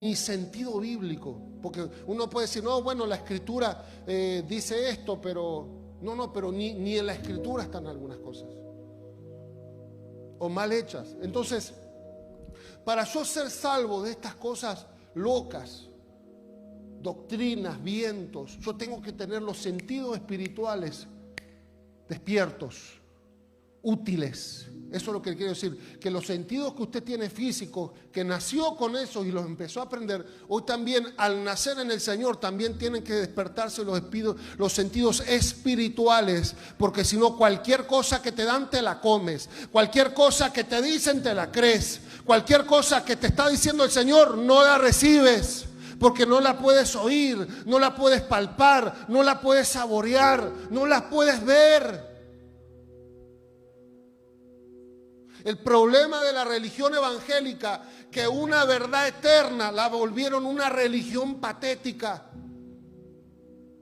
ni sentido bíblico. Porque uno puede decir, no, bueno, la escritura dice esto, pero pero ni en la escritura están algunas cosas, o mal hechas. Entonces, para yo ser salvo de estas cosas locas, doctrinas, vientos, yo tengo que tener los sentidos espirituales despiertos, útiles. Eso es lo que quiero decir, que los sentidos que usted tiene físicos, que nació con esos y los empezó a aprender, hoy también al nacer en el Señor también tienen que despertarse los sentidos espirituales, porque si no, cualquier cosa que te dan te la comes, cualquier cosa que te dicen te la crees, cualquier cosa que te está diciendo el Señor no la recibes, porque no la puedes oír, no la puedes palpar, no la puedes saborear, no la puedes ver. El problema de la religión evangélica, que una verdad eterna la volvieron una religión patética.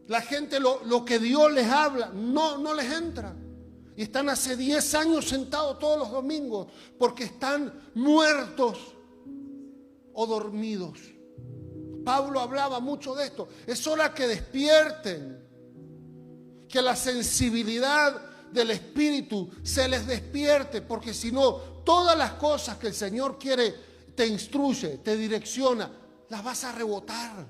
La gente lo que Dios les habla no les entra. Y están hace 10 años sentados todos los domingos porque están muertos o dormidos. Pablo hablaba mucho de esto. Es hora que despierten, que la sensibilidad del Espíritu se les despierte, porque si no, todas las cosas que el Señor quiere, te instruye, te direcciona, las vas a rebotar,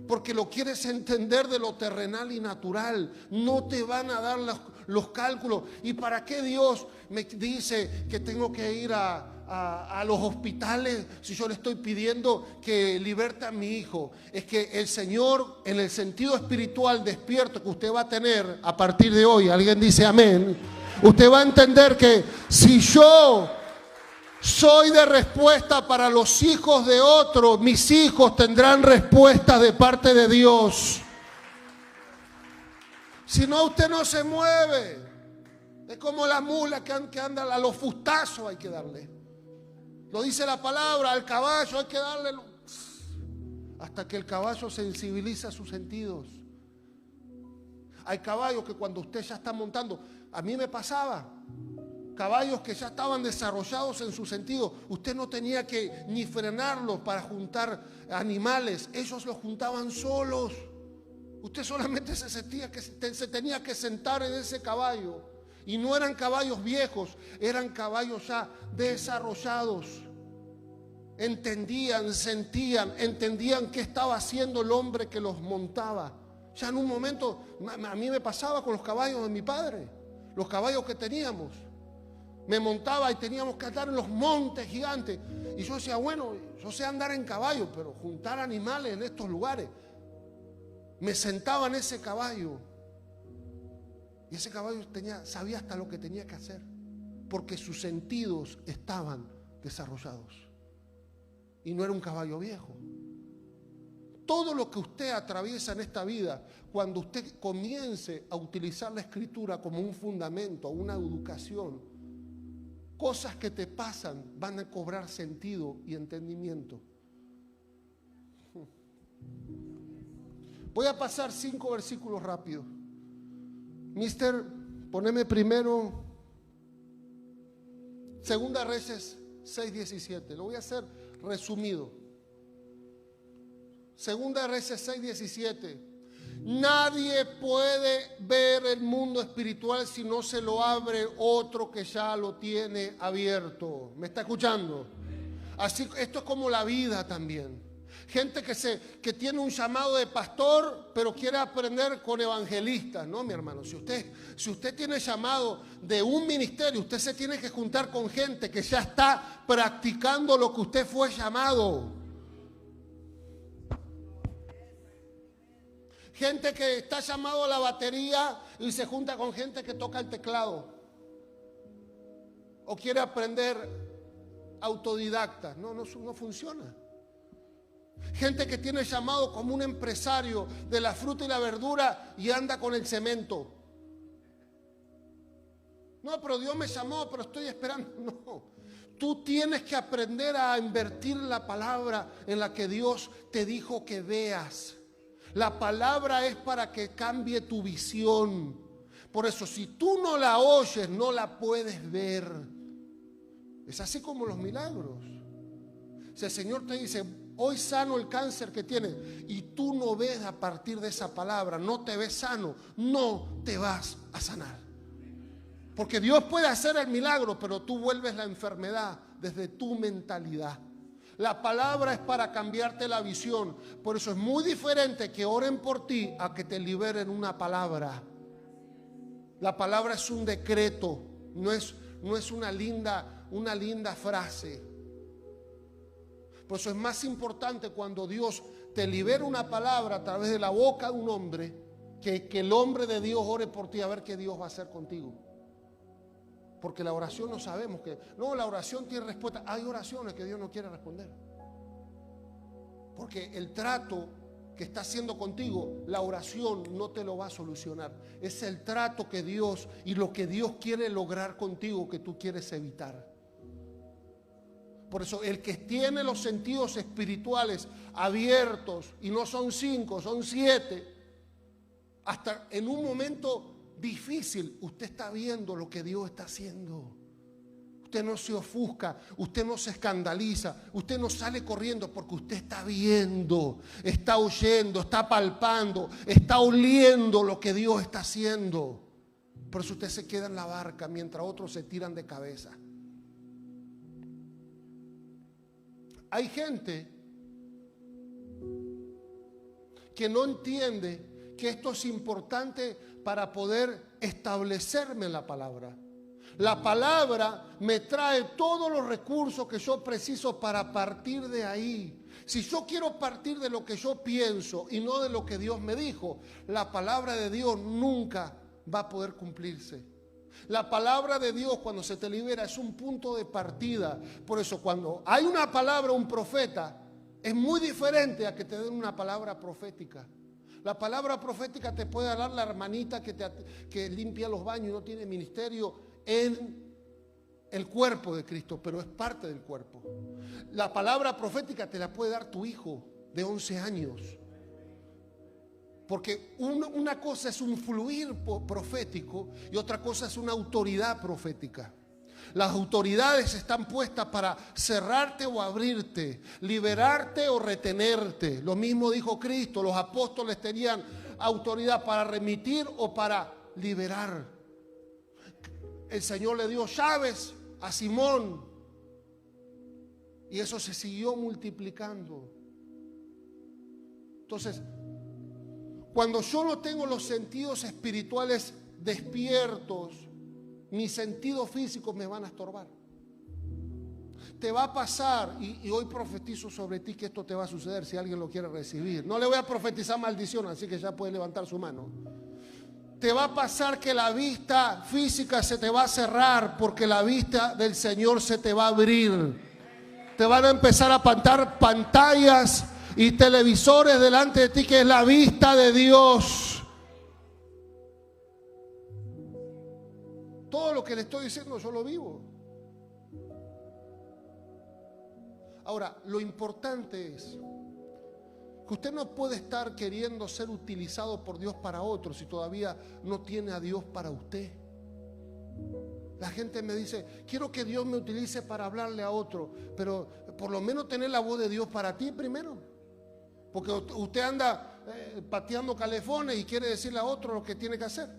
porque lo quieres entender de lo terrenal y natural. No te van a dar los cálculos. ¿Y para qué Dios me dice que tengo que ir a los hospitales si yo le estoy pidiendo que liberte a mi hijo? Es que el Señor, en el sentido espiritual despierto que usted va a tener a partir de hoy, alguien dice amén, usted va a entender que si yo soy de respuesta para los hijos de otros, mis hijos tendrán respuesta de parte de Dios. Si no, usted no se mueve. Es como la mula que anda a los fustazos, hay que darle. Lo dice la palabra, al caballo hay que darle hasta que el caballo sensibiliza sus sentidos. Hay caballos que cuando usted ya está montando, a mí me pasaba, caballos que ya estaban desarrollados en su sentido, usted no tenía que ni frenarlos para juntar animales, ellos los juntaban solos. Usted solamente se tenía que sentar en ese caballo. Y no eran caballos viejos, eran caballos ya desarrollados. Entendían, sentían, entendían qué estaba haciendo el hombre que los montaba. Ya en un momento, a mí me pasaba con los caballos de mi padre, los caballos que teníamos. Me montaba y teníamos que andar en los montes gigantes. Y yo decía, bueno, yo sé andar en caballo, pero juntar animales en estos lugares. Me sentaba en ese caballo. Y ese caballo sabía hasta lo que tenía que hacer, porque sus sentidos estaban desarrollados. Y no era un caballo viejo. Todo lo que usted atraviesa en esta vida, cuando usted comience a utilizar la escritura como un fundamento, una educación, cosas que te pasan van a cobrar sentido y entendimiento. Voy a pasar 5 versículos rápidos. Mister, poneme primero Segunda Reyes 6:17. Lo voy a hacer resumido. Segunda Reyes 6:17. Nadie puede ver el mundo espiritual si no se lo abre otro que ya lo tiene abierto. ¿Me está escuchando? Así, esto es como la vida también. Gente que tiene un llamado de pastor, pero quiere aprender con evangelistas. No, mi hermano, si usted tiene llamado de un ministerio, usted se tiene que juntar con gente que ya está practicando lo que usted fue llamado. Gente que está llamado a la batería y se junta con gente que toca el teclado. O quiere aprender autodidacta. No funciona. Gente que tiene llamado como un empresario de la fruta y la verdura y anda con el cemento. No, pero Dios me llamó, pero estoy esperando. No, tú tienes que aprender a invertir la palabra en la que Dios te dijo que veas. La palabra es para que cambie tu visión. Por eso, si tú no la oyes, no la puedes ver. Es así como los milagros. Si el Señor te dice, hoy sano el cáncer que tienes, y tú no ves a partir de esa palabra, no te ves sano, no te vas a sanar. Porque Dios puede hacer el milagro, pero tú vuelves la enfermedad desde tu mentalidad. La palabra es para cambiarte la visión. Por eso es muy diferente que oren por ti a que te liberen una palabra. La palabra es un decreto, no es una linda frase. Por eso es más importante cuando Dios te libera una palabra a través de la boca de un hombre, que el hombre de Dios ore por ti a ver qué Dios va a hacer contigo. Porque la oración no sabemos que... No, la oración tiene respuesta. Hay oraciones que Dios no quiere responder. Porque el trato que está haciendo contigo, la oración no te lo va a solucionar. Es el trato que Dios y lo que Dios quiere lograr contigo que tú quieres evitar. Por eso el que tiene los sentidos espirituales abiertos, y no son 5, son 7, hasta en un momento difícil, usted está viendo lo que Dios está haciendo. Usted no se ofusca, usted no se escandaliza, usted no sale corriendo, porque usted está viendo, está oyendo, está palpando, está oliendo lo que Dios está haciendo. Por eso usted se queda en la barca mientras otros se tiran de cabeza. Hay gente que no entiende que esto es importante para poder establecerme en la palabra. La palabra me trae todos los recursos que yo preciso para partir de ahí. Si yo quiero partir de lo que yo pienso y no de lo que Dios me dijo, la palabra de Dios nunca va a poder cumplirse. La palabra de Dios, cuando se te libera, es un punto de partida. Por eso cuando hay una palabra, un profeta, es muy diferente a que te den una palabra profética. La palabra profética te puede dar la hermanita que limpia los baños y no tiene ministerio en el cuerpo de Cristo, pero es parte del cuerpo. La palabra profética te la puede dar tu hijo de 11 años. Porque una cosa es un fluir profético y otra cosa es una autoridad profética. Las autoridades están puestas para cerrarte o abrirte, liberarte o retenerte. Lo mismo dijo Cristo, los apóstoles tenían autoridad para remitir o para liberar. El Señor le dio llaves a Simón y eso se siguió multiplicando. Entonces, cuando yo no tengo los sentidos espirituales despiertos, mis sentidos físicos me van a estorbar. Te va a pasar, y hoy profetizo sobre ti que esto te va a suceder si alguien lo quiere recibir. No le voy a profetizar maldición, así que ya puede levantar su mano. Te va a pasar que la vista física se te va a cerrar porque la vista del Señor se te va a abrir. Te van a empezar a plantar pantallas y televisores delante de ti, que es la vista de Dios. Todo lo que le estoy diciendo yo lo vivo. Ahora, lo importante es que usted no puede estar queriendo ser utilizado por Dios para otros si todavía no tiene a Dios para usted. La gente me dice, quiero que Dios me utilice para hablarle a otro, pero por lo menos tener la voz de Dios para ti primero. Porque usted anda pateando calefones y quiere decirle a otro lo que tiene que hacer.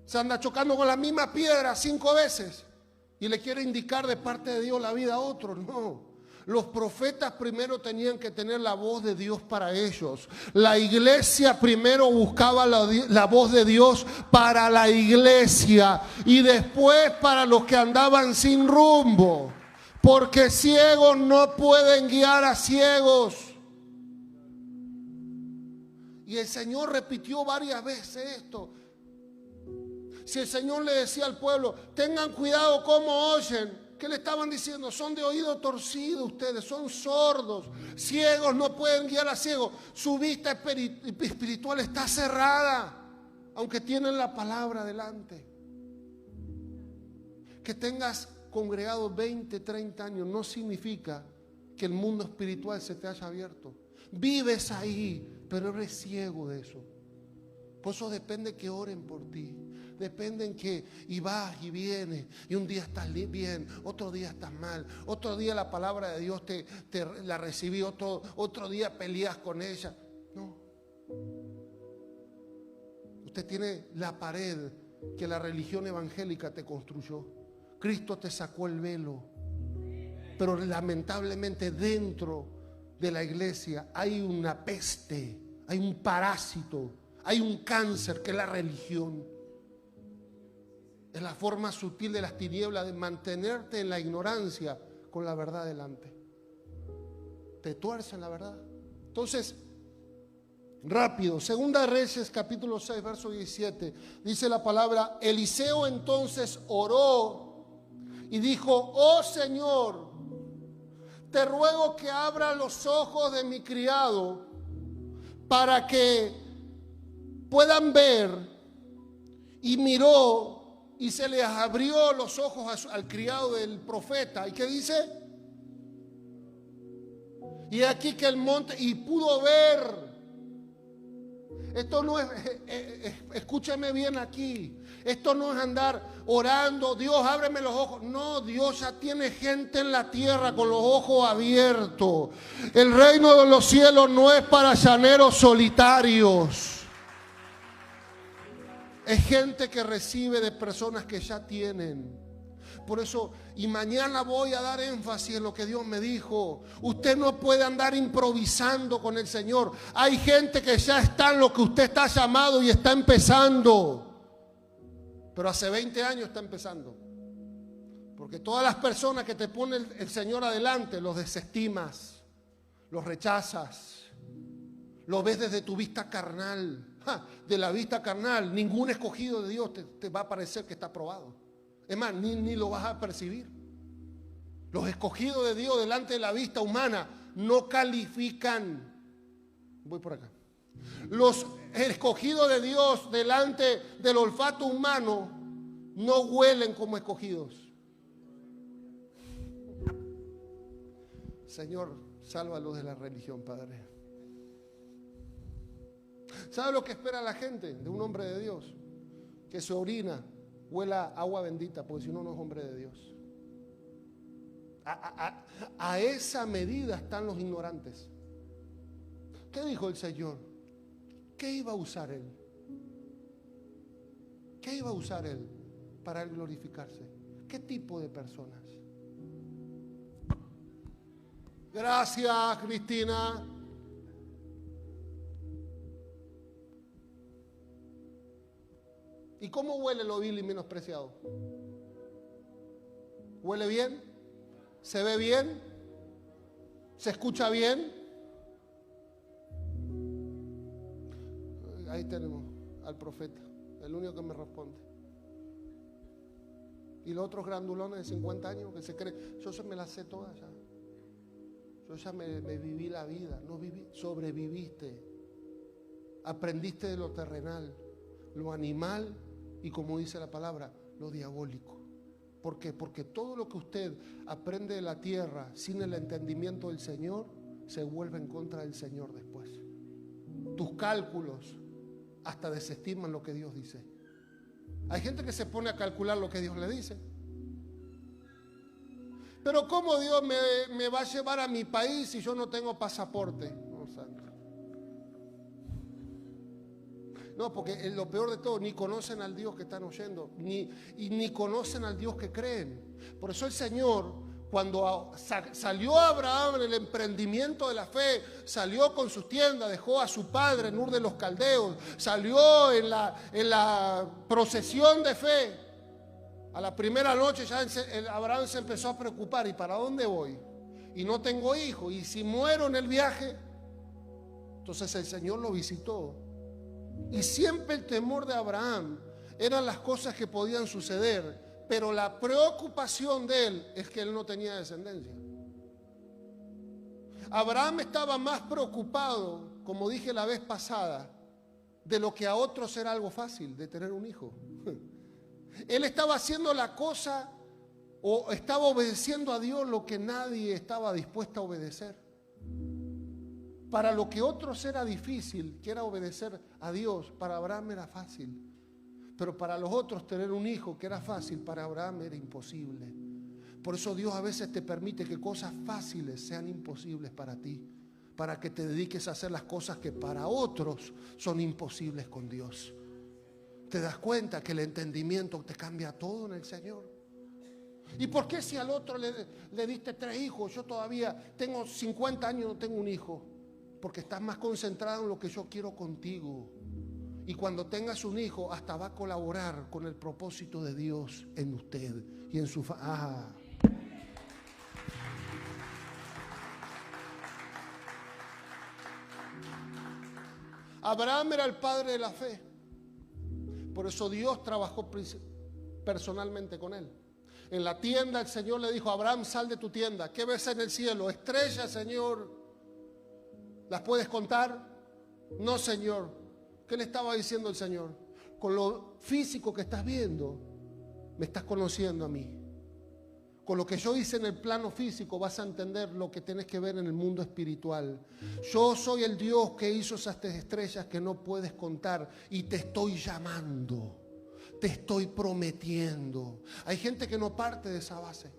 Se anda chocando con la misma piedra 5 veces y le quiere indicar de parte de Dios la vida a otro. No, los profetas primero tenían que tener la voz de Dios para ellos. La iglesia primero buscaba la voz de Dios para la iglesia y después para los que andaban sin rumbo, porque ciegos no pueden guiar a ciegos. Y el Señor repitió varias veces esto. Si el Señor le decía al pueblo, tengan cuidado cómo oyen, ¿qué le estaban diciendo? Son de oído torcido ustedes, son sordos, ciegos no pueden guiar a ciegos. Su vista espiritual está cerrada, aunque tienen la palabra delante. Que tengas congregado 20, 30 años no significa que el mundo espiritual se te haya abierto. Vives ahí, pero eres ciego de eso. Por eso depende que oren por ti. Depende en qué. Y vas y vienes. Y un día estás bien, otro día estás mal. Otro día la palabra de Dios te la recibí. Otro día peleas con ella. No. Usted tiene la pared que la religión evangélica te construyó. Cristo te sacó el velo. Pero lamentablemente dentro de la iglesia hay una peste, hay un parásito, hay un cáncer que es la religión. Es la forma sutil de las tinieblas de mantenerte en la ignorancia con la verdad delante. Te tuercen la verdad. Entonces, rápido, Segunda de Reyes capítulo 6 verso 17, dice la palabra: Eliseo entonces oró y dijo: oh Señor, te ruego que abra los ojos de mi criado para que puedan ver. Y miró y se les abrió los ojos al criado del profeta. ¿Y qué dice? Y aquí que el monte, y pudo ver. Esto no es, escúchame bien aquí, esto no es andar orando, Dios ábreme los ojos. No, Dios ya tiene gente en la tierra con los ojos abiertos. El reino de los cielos no es para llaneros solitarios. Es gente que recibe de personas que ya tienen. Por eso, y mañana voy a dar énfasis en lo que Dios me dijo. Usted no puede andar improvisando con el Señor. Hay gente que ya está en lo que usted está llamado y está empezando. Pero hace 20 años está empezando. Porque todas las personas que te pone el Señor adelante, los desestimas, los rechazas, los ves desde tu vista carnal. De la vista carnal, ningún escogido de Dios te va a parecer que está aprobado. Es más, ni lo vas a percibir. Los escogidos de Dios delante de la vista humana no califican. Voy por acá. Los escogidos de Dios delante del olfato humano no huelen como escogidos. Señor, sálvalos de la religión, Padre. ¿Sabe lo que espera la gente de un hombre de Dios? Que su orina huela agua bendita, porque si no, no es hombre de Dios. A esa medida están los ignorantes. ¿Qué dijo el Señor? ¿Qué iba a usar Él? ¿Qué iba a usar Él para Él glorificarse? ¿Qué tipo de personas? Gracias, Cristina. ¿Y cómo huele lo vil y menospreciado? ¿Huele bien? ¿Se ve bien? ¿Se escucha bien? Ahí tenemos al profeta, el único que me responde. Y los otros grandulones de 50 años que se creen, yo me las sé todas ya. Yo ya me viví la vida, no viví, sobreviviste. Aprendiste de lo terrenal, lo animal y, como dice la palabra, lo diabólico. ¿Por qué? Porque todo lo que usted aprende de la tierra sin el entendimiento del Señor se vuelve en contra del Señor después. Tus cálculos hasta desestiman lo que Dios dice. Hay gente que se pone a calcular lo que Dios le dice. Pero ¿cómo Dios me va a llevar a mi país si yo no tengo pasaporte? No, santo. No, porque lo peor de todo, ni conocen al Dios que están oyendo, ni conocen al Dios que creen. Por eso el Señor, cuando salió Abraham en el emprendimiento de la fe, salió con sus tiendas, dejó a su padre en Ur de los Caldeos, salió en la procesión de fe. A la primera noche ya Abraham se empezó a preocupar: ¿y para dónde voy? Y no tengo hijos, y si muero en el viaje. Entonces el Señor lo visitó. Y siempre el temor de Abraham eran las cosas que podían suceder, pero la preocupación de él es que él no tenía descendencia. Abraham estaba más preocupado, como dije la vez pasada, de lo que a otros era algo fácil, de tener un hijo. Él estaba haciendo la cosa, o estaba obedeciendo a Dios lo que nadie estaba dispuesto a obedecer. Para lo que otros era difícil, que era obedecer a Dios, para Abraham era fácil. Pero para los otros tener un hijo que era fácil, para Abraham era imposible. Por eso Dios a veces te permite que cosas fáciles sean imposibles para ti, para que te dediques a hacer las cosas que para otros son imposibles con Dios. Te das cuenta que el entendimiento te cambia todo en el Señor. ¿Y por qué si al otro le diste 3 hijos? Yo todavía tengo 50 años y no tengo un hijo. Porque estás más concentrado en lo que yo quiero contigo. Y cuando tengas un hijo, hasta va a colaborar con el propósito de Dios en usted y en su familia. Abraham era el padre de la fe. Por eso Dios trabajó personalmente con él. En la tienda el Señor le dijo: Abraham, sal de tu tienda. ¿Qué ves en el cielo? Estrellas, Señor. ¿Las puedes contar? No, Señor. ¿Qué le estaba diciendo el Señor? Con lo físico que estás viendo, me estás conociendo a mí. Con lo que yo hice en el plano físico vas a entender lo que tenés que ver en el mundo espiritual. Yo soy el Dios que hizo esas estrellas que no puedes contar y te estoy llamando, te estoy prometiendo. Hay gente que no parte de esa base.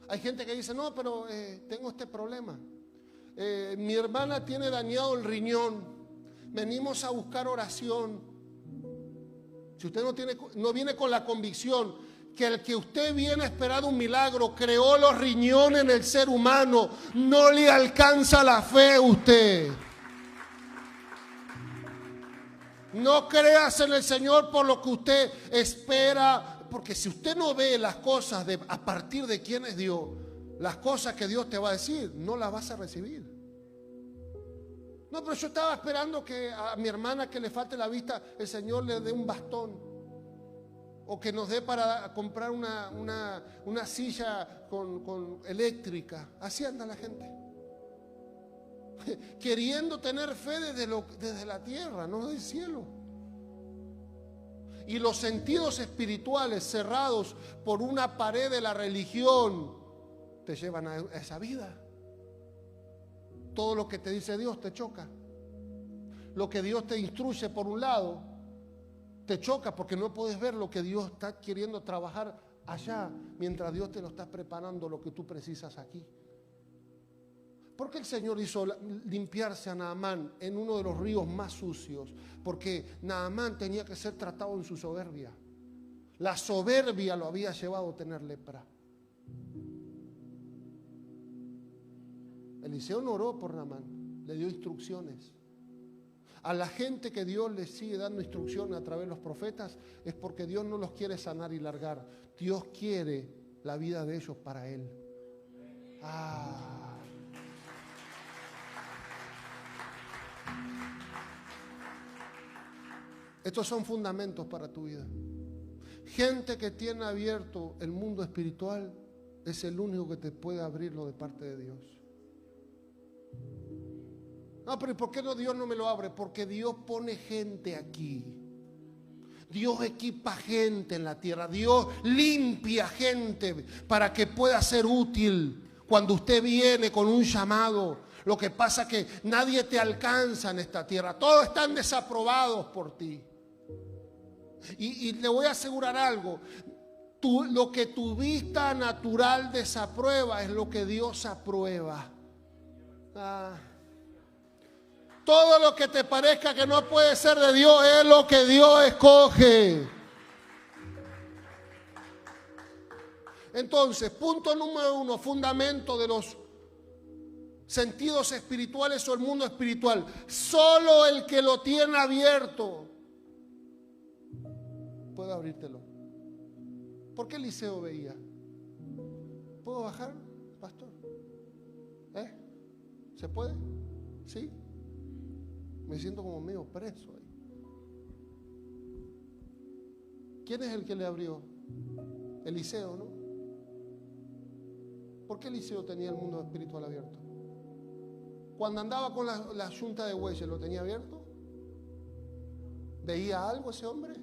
Hay gente que dice: no, pero tengo este problema. Mi hermana tiene dañado el riñón. Venimos a buscar oración. Si usted no viene con la convicción que el que usted viene a esperar un milagro creó los riñones en el ser humano, no le alcanza la fe a usted. No creas en el Señor por lo que usted espera, porque si usted no ve las cosas a partir de quién es Dios, las cosas que Dios te va a decir, no las vas a recibir. No, pero yo estaba esperando que a mi hermana que le falte la vista, el Señor le dé un bastón. O que nos dé para comprar una silla con eléctrica. Así anda la gente. Queriendo tener fe desde la tierra, no del cielo. Y los sentidos espirituales cerrados por una pared de la religión te llevan a esa vida. Todo lo que te dice Dios te choca. Lo que Dios te instruye por un lado te choca porque no puedes ver lo que Dios está queriendo trabajar allá mientras Dios te lo está preparando lo que tú precisas aquí. ¿Por qué el Señor hizo limpiarse a Naamán en uno de los ríos más sucios? Porque Naamán tenía que ser tratado en su soberbia. La soberbia lo había llevado a tener lepra. Eliseo no oró por Naamán, le dio instrucciones. A la gente que Dios le sigue dando instrucciones a través de los profetas es porque Dios no los quiere sanar y largar. Dios quiere la vida de ellos para Él. Estos son fundamentos para tu vida. Gente que tiene abierto el mundo espiritual es el único que te puede abrirlo de parte de Dios. No, pero ¿y por qué Dios no me lo abre? Porque Dios pone gente aquí. Dios equipa gente en la tierra. Dios limpia gente para que pueda ser útil cuando usted viene con un llamado. Lo que pasa es que nadie te alcanza en esta tierra. Todos están desaprobados por ti. Y le voy a asegurar algo. Lo que tu vista natural desaprueba es lo que Dios aprueba. Todo lo que te parezca que no puede ser de Dios es lo que Dios escoge. Entonces, punto número 1, fundamento de los sentidos espirituales o el mundo espiritual. Solo el que lo tiene abierto puede abrírtelo. ¿Por qué Eliseo veía? ¿Puedo bajar, pastor? ¿Se puede? ¿Sí? Me siento como medio preso ahí. ¿Quién es el que le abrió? Eliseo, ¿no? ¿Por qué Eliseo tenía el mundo espiritual abierto? Cuando andaba con la yunta de bueyes, ¿lo tenía abierto? ¿Veía algo ese hombre?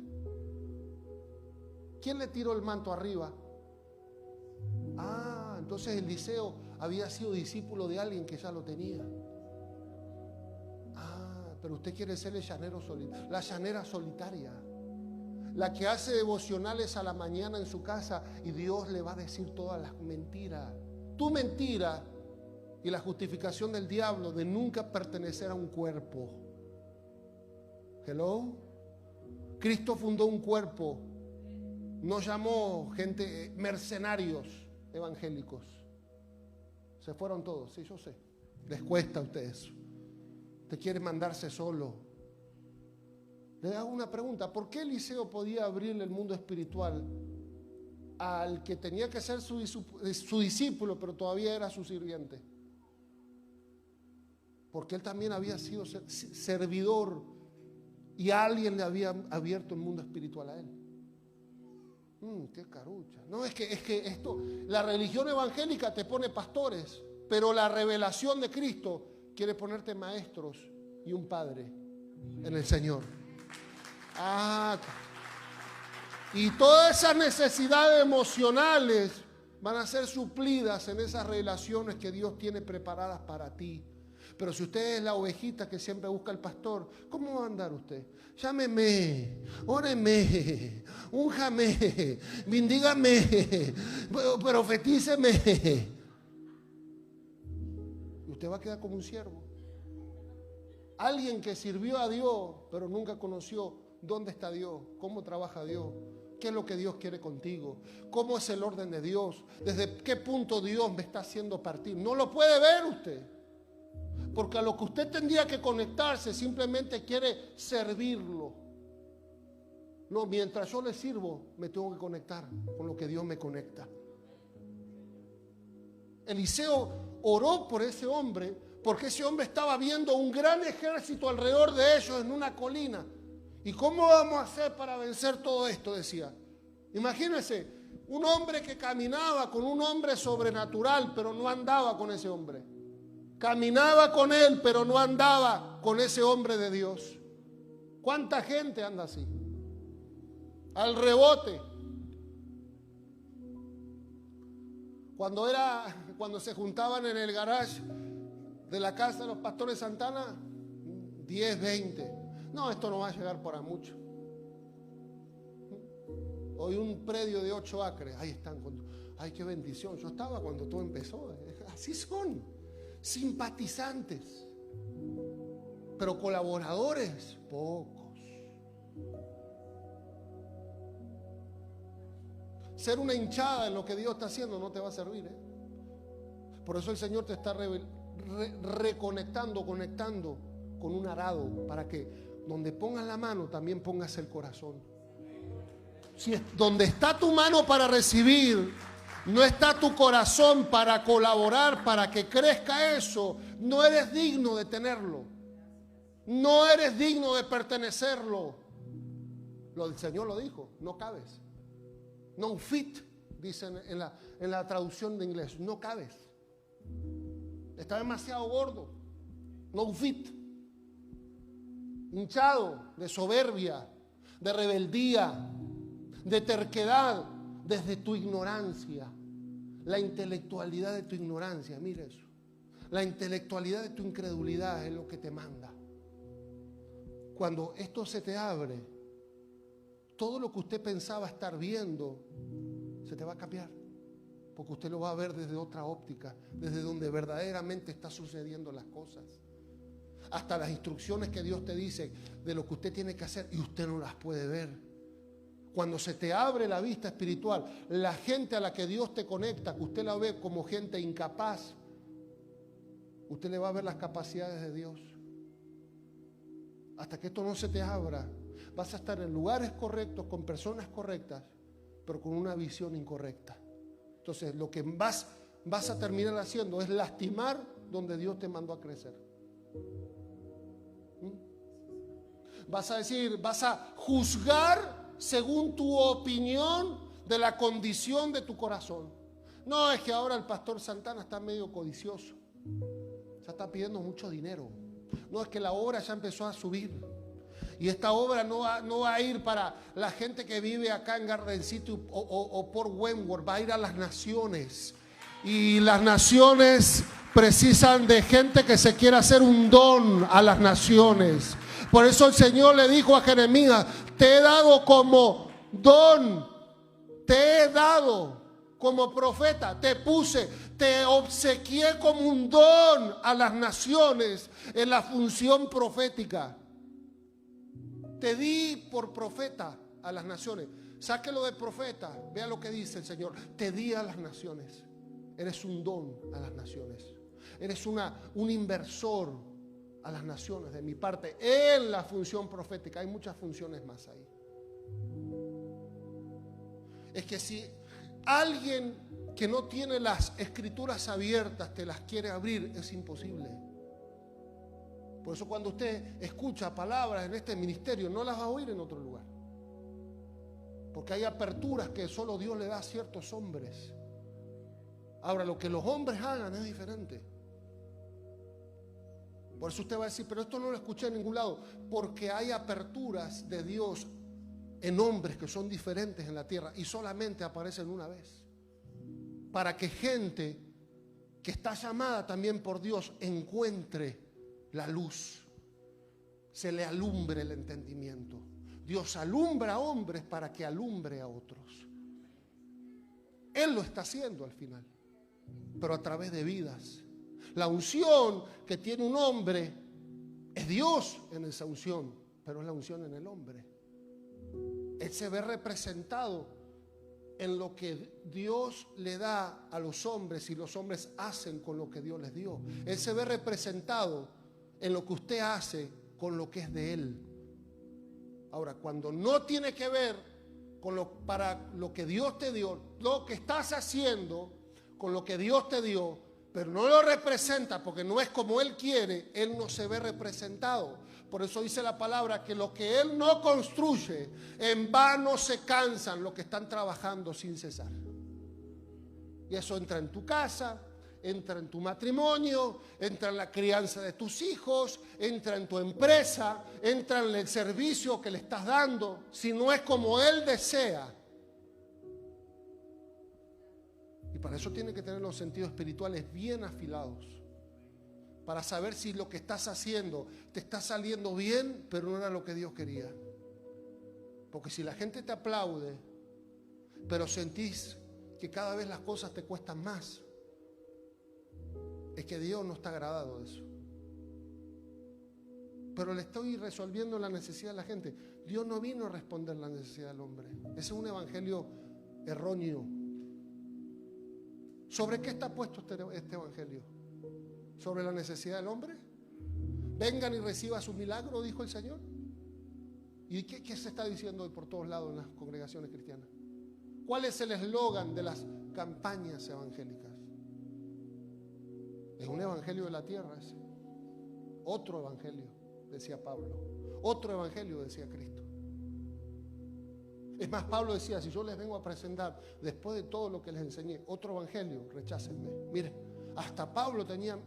¿Quién le tiró el manto arriba? Entonces Eliseo había sido discípulo de alguien que ya lo tenía. pero usted quiere ser el llanero solitario, la llanera solitaria, la que hace devocionales a la mañana en su casa y Dios le va a decir todas las mentiras. Tu mentira y la justificación del diablo de nunca pertenecer a un cuerpo. Hello. Cristo fundó un cuerpo, no llamó gente, mercenarios evangélicos. Se fueron todos, sí, yo sé. Les cuesta a ustedes. Usted quiere mandarse solo. Le hago una pregunta: ¿por qué Eliseo podía abrirle el mundo espiritual al que tenía que ser su discípulo, pero todavía era su sirviente? Porque él también había sido servidor y alguien le había abierto el mundo espiritual a él. Qué carucha. No, es que esto, la religión evangélica te pone pastores, pero la revelación de Cristo quiere ponerte maestros y un padre en el Señor. Y todas esas necesidades emocionales van a ser suplidas en esas relaciones que Dios tiene preparadas para ti. Pero si usted es la ovejita que siempre busca al pastor, ¿cómo va a andar usted? Llámeme, óreme, únjame, bendígame, profetíceme. Y usted va a quedar como un siervo. Alguien que sirvió a Dios, pero nunca conoció dónde está Dios, cómo trabaja Dios, qué es lo que Dios quiere contigo, cómo es el orden de Dios, desde qué punto Dios me está haciendo partir. No lo puede ver usted. Porque a lo que usted tendría que conectarse simplemente quiere servirlo. No, mientras yo le sirvo, me tengo que conectar con lo que Dios me conecta. Eliseo oró por ese hombre porque ese hombre estaba viendo un gran ejército alrededor de ellos en una colina. ¿Y cómo vamos a hacer para vencer todo esto? Decía. Imagínense, un hombre que caminaba con un hombre sobrenatural, pero no andaba con ese hombre. Caminaba con él, pero no andaba con ese hombre de Dios. ¿Cuánta gente anda así? Al rebote. Cuando se juntaban en el garage de la casa de los pastores Santana, 10, 20. No, esto no va a llegar para mucho. Hoy un predio de 8 acres. Ahí están. Ay, qué bendición. Yo estaba cuando todo empezó. Así son. Simpatizantes, pero colaboradores, pocos. Ser una hinchada en lo que Dios está haciendo no te va a servir, ¿eh? Por eso el Señor te está conectando con un arado, para que donde pongas la mano también pongas el corazón. Si donde está tu mano para recibir, no está tu corazón para colaborar, para que crezca eso, no eres digno de tenerlo. No eres digno de pertenecerlo. El Señor lo dijo, no cabes. No fit, dicen en la traducción de inglés, no cabes. Está demasiado gordo. No fit. Hinchado de soberbia, de rebeldía, de terquedad. Desde tu ignorancia, la intelectualidad de tu ignorancia, mire eso. La intelectualidad de tu incredulidad es lo que te manda. Cuando esto se te abre, todo lo que usted pensaba estar viendo, se te va a cambiar. Porque usted lo va a ver desde otra óptica, desde donde verdaderamente está sucediendo las cosas. Hasta las instrucciones que Dios te dice de lo que usted tiene que hacer y usted no las puede ver. Cuando se te abre la vista espiritual, la gente a la que Dios te conecta, que usted la ve como gente incapaz, usted le va a ver las capacidades de Dios. Hasta que esto no se te abra, vas a estar en lugares correctos, con personas correctas, pero con una visión incorrecta. Entonces, lo que vas a terminar haciendo es lastimar donde Dios te mandó a crecer. Vas a decir, vas a juzgar según tu opinión de la condición de tu corazón. No, es que ahora el pastor Santana está medio codicioso. Ya está pidiendo mucho dinero. No, es que la obra ya empezó a subir. Y esta obra no va a ir para la gente que vive acá en Garden City o por Wentworth. Va a ir a las naciones. Y las naciones precisan de gente que se quiera hacer un don a las naciones. Por eso el Señor le dijo a Jeremías: te he dado como don, te he dado como profeta, te puse, te obsequié como un don a las naciones en la función profética. Te di por profeta a las naciones. Sáquelo de profeta, vea lo que dice el Señor. Te di a las naciones. Eres un don a las naciones. Eres un inversor a las naciones de mi parte en la función profética. Hay muchas funciones más ahí. Es que si alguien que no tiene las escrituras abiertas te las quiere abrir, es imposible. Por eso cuando usted escucha palabras en este ministerio, no las va a oír en otro lugar. Porque hay aperturas que solo Dios le da a ciertos hombres. Ahora, lo que los hombres hagan es diferente. Por eso usted va a decir: pero esto no lo escuché en ningún lado. Porque hay aperturas de Dios en hombres que son diferentes en la tierra y solamente aparecen una vez. Para que gente que está llamada también por Dios encuentre la luz, se le alumbre el entendimiento. Dios alumbra a hombres para que alumbre a otros. Él lo está haciendo al final, pero a través de vidas. La unción que tiene un hombre es Dios en esa unción, pero es la unción en el hombre. Él se ve representado en lo que Dios le da a los hombres y los hombres hacen con lo que Dios les dio. Él se ve representado en lo que usted hace con lo que es de Él. Ahora, cuando no tiene que ver con para lo que Dios te dio, lo que estás haciendo con lo que Dios te dio, pero no lo representa porque no es como Él quiere, Él no se ve representado. Por eso dice la palabra que lo que Él no construye, en vano se cansan los que están trabajando sin cesar. Y eso entra en tu casa, entra en tu matrimonio, entra en la crianza de tus hijos, entra en tu empresa, entra en el servicio que le estás dando. Si no es como Él desea. Y para eso tiene que tener los sentidos espirituales bien afilados. Para saber si lo que estás haciendo te está saliendo bien, pero no era lo que Dios quería. Porque si la gente te aplaude, pero sentís que cada vez las cosas te cuestan más, es que Dios no está agradado de eso. Pero le estoy resolviendo la necesidad de la gente. Dios no vino a responder la necesidad del hombre. Ese es un evangelio erróneo. ¿Sobre qué está puesto este evangelio? ¿Sobre la necesidad del hombre? Vengan y reciban su milagro, dijo el Señor. ¿Y qué se está diciendo hoy por todos lados en las congregaciones cristianas? ¿Cuál es el eslogan de las campañas evangélicas? Es un evangelio de la tierra ese. Otro evangelio, decía Pablo. Otro evangelio, decía Cristo. Es más, Pablo decía: si yo les vengo a presentar, después de todo lo que les enseñé, otro evangelio, rechácenme. Mire, hasta Pablo tenía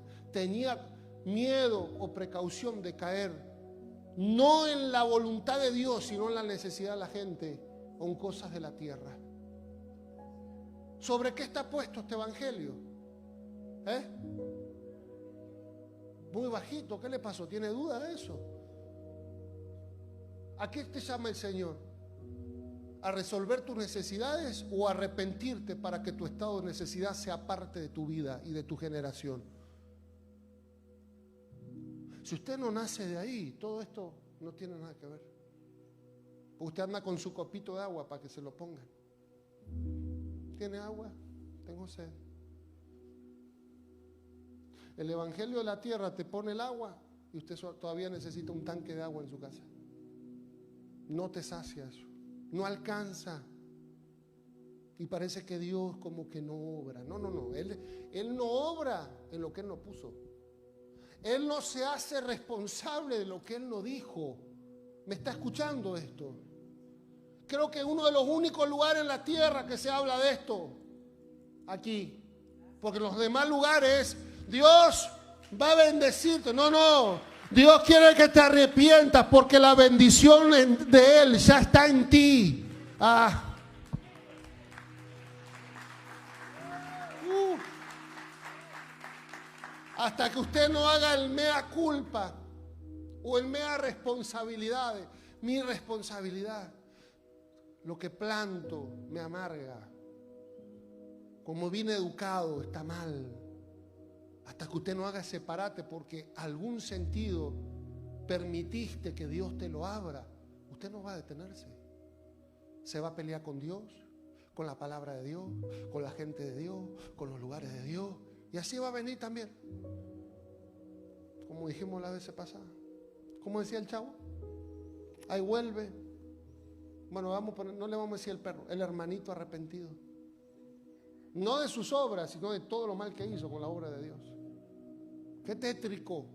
miedo o precaución de caer, no en la voluntad de Dios, sino en la necesidad de la gente, con cosas de la tierra. ¿Sobre qué está puesto este evangelio? Muy bajito, ¿qué le pasó? ¿Tiene duda de eso? ¿A qué te llama el Señor? ¿A resolver tus necesidades o a arrepentirte para que tu estado de necesidad sea parte de tu vida y de tu generación? Si usted no nace de ahí, todo esto no tiene nada que ver. Usted anda con su copito de agua para que se lo pongan. ¿Tiene agua? Tengo sed. El evangelio de la tierra te pone el agua y usted todavía necesita un tanque de agua en su casa. No te sacia eso, no alcanza. Y parece que Dios como que no obra. No. Él no obra en lo que Él no puso. Él no se hace responsable de lo que Él no dijo. ¿Me está escuchando esto? Creo que uno de los únicos lugares en la tierra que se habla de esto, aquí. Porque en los demás lugares, Dios va a bendecirte. No. Dios quiere que te arrepientas porque la bendición de Él ya está en ti. Hasta que usted no haga el mea culpa o el mea responsabilidad. Mi responsabilidad. Lo que planto me amarga. Como vine educado está mal. Hasta que usted no haga ese parate porque algún sentido permitiste que Dios te lo abra. Usted no va a detenerse. Se va a pelear con Dios, con la palabra de Dios, con la gente de Dios, con los lugares de Dios. Y así va a venir también. Como dijimos la vez pasada. ¿Cómo decía el chavo? Ahí vuelve. Bueno, no le vamos a decir el perro, el hermanito arrepentido. No de sus obras, sino de todo lo mal que hizo con la obra de Dios. Qué tétrico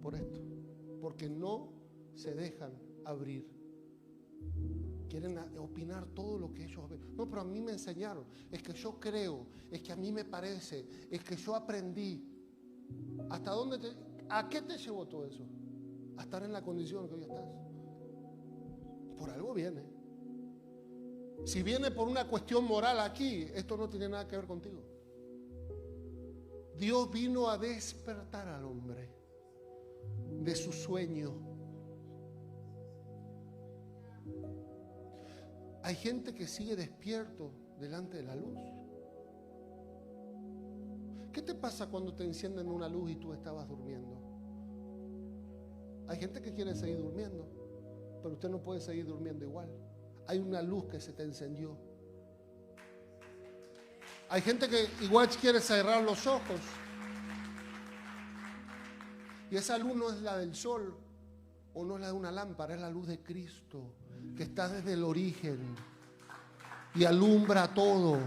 por esto. Porque no se dejan abrir. Quieren opinar todo lo que ellos ven. No, pero a mí me enseñaron. Es que yo creo. Es que a mí me parece. Es que yo aprendí. ¿Hasta dónde a qué te llevó todo eso? A estar en la condición que hoy estás. Por algo viene. Si viene por una cuestión moral aquí, esto no tiene nada que ver contigo. Dios vino a despertar al hombre de su sueño. Hay gente que sigue despierto delante de la luz. ¿Qué te pasa cuando te encienden una luz y tú estabas durmiendo? Hay gente que quiere seguir durmiendo, pero usted no puede seguir durmiendo igual. Hay una luz que se te encendió. Hay gente que igual quiere cerrar los ojos. Y esa luz no es la del sol o no es la de una lámpara, es la luz de Cristo que está desde el origen y alumbra todo.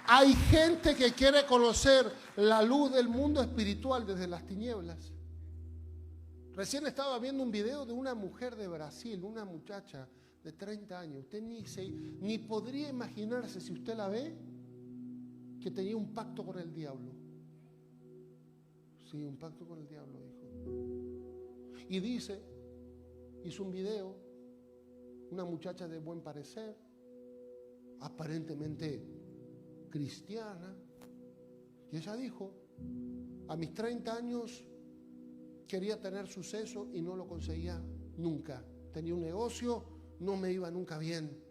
Hay gente que quiere conocer la luz del mundo espiritual desde las tinieblas. Recién estaba viendo un video de una mujer de Brasil, una muchacha de 30 años. Usted ni podría imaginarse, si usted la ve, que tenía un pacto con el diablo. Sí, un pacto con el diablo, dijo. Y dice, hizo un video, una muchacha de buen parecer, aparentemente cristiana, y ella dijo, a mis 30 años quería tener suceso y no lo conseguía nunca. Tenía un negocio, no me iba nunca bien.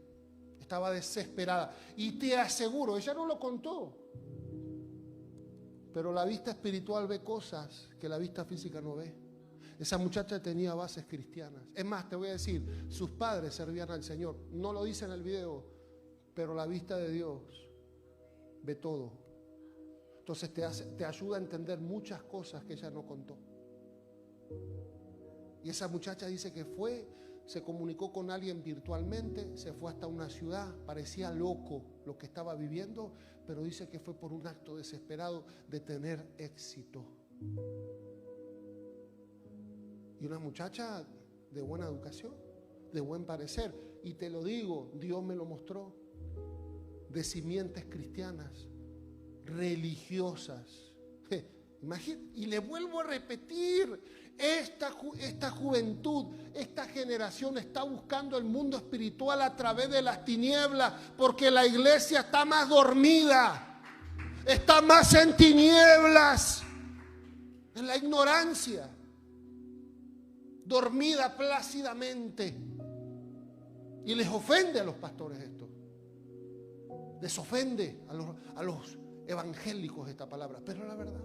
Estaba desesperada. Y te aseguro, ella no lo contó, pero la vista espiritual ve cosas que la vista física no ve. Esa muchacha tenía bases cristianas. Es más, te voy a decir, sus padres servían al Señor. No lo dice en el video, pero la vista de Dios ve todo. Entonces te ayuda a entender muchas cosas que ella no contó. Y esa muchacha dice que se comunicó con alguien virtualmente, se fue hasta una ciudad, parecía loco lo que estaba viviendo, pero dice que fue por un acto desesperado de tener éxito. Y una muchacha de buena educación, de buen parecer, y te lo digo, Dios me lo mostró, de simientes cristianas, religiosas. Imagínate, y le vuelvo a repetir, esta juventud, esta generación está buscando el mundo espiritual a través de las tinieblas, porque la iglesia está más dormida, está más en tinieblas, en la ignorancia, dormida plácidamente. Y les ofende a los pastores esto, les ofende a los evangélicos esta palabra, pero es la verdad.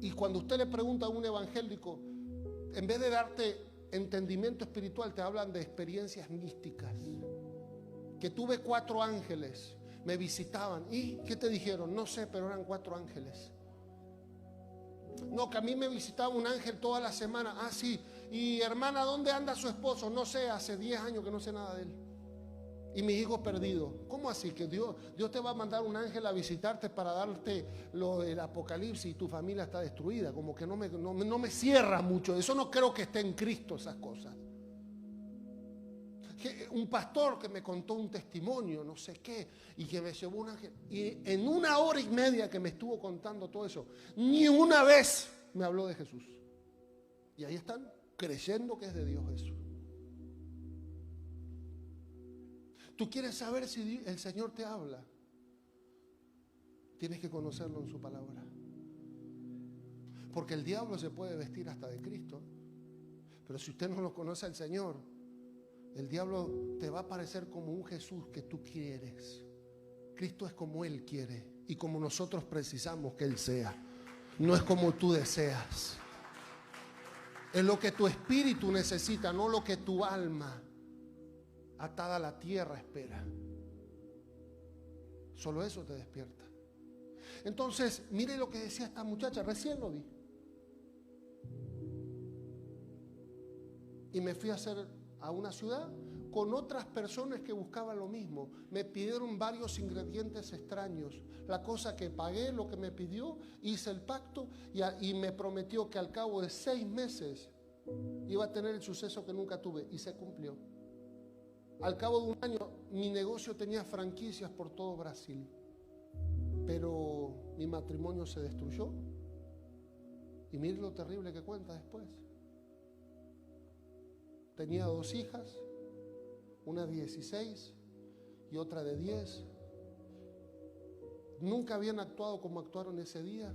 Y cuando usted le pregunta a un evangélico, en vez de darte entendimiento espiritual, te hablan de experiencias místicas. Que tuve 4 ángeles, me visitaban. ¿Y qué te dijeron? No sé, pero eran 4 ángeles. No, que a mí me visitaba un ángel toda la semana. Ah, sí. Y hermana, ¿dónde anda su esposo? No sé, hace 10 años que no sé nada de él. Y mis hijos perdidos. ¿Cómo así? Que Dios te va a mandar un ángel a visitarte para darte lo del apocalipsis y tu familia está destruida. Como que no me cierra mucho. Eso no creo que esté en Cristo, esas cosas. Un pastor que me contó un testimonio, no sé qué, y que me llevó un ángel. Y en 1 hora y media que me estuvo contando todo eso, ni una vez me habló de Jesús. Y ahí están creyendo que es de Dios eso. Tú quieres saber si el Señor te habla, tienes que conocerlo en su palabra. Porque el diablo se puede vestir hasta de Cristo. Pero si usted no lo conoce al Señor, el diablo te va a parecer como un Jesús que tú quieres. Cristo es como Él quiere y como nosotros precisamos que Él sea. No es como tú deseas. Es lo que tu espíritu necesita, no lo que tu alma atada a la tierra espera. Solo eso te despierta. Entonces, mire lo que decía esta muchacha, recién lo vi. Y me fui a una ciudad con otras personas que buscaban lo mismo. Me pidieron varios ingredientes extraños. La cosa que pagué, lo que me pidió, hice el pacto y me prometió que al cabo de 6 meses iba a tener el suceso que nunca tuve, y se cumplió. Al cabo de un año mi negocio tenía franquicias por todo Brasil, pero mi matrimonio se destruyó. Y mire lo terrible que cuenta después. Tenía 2 hijas, una de 16 y otra de 10. Nunca habían actuado como actuaron ese día.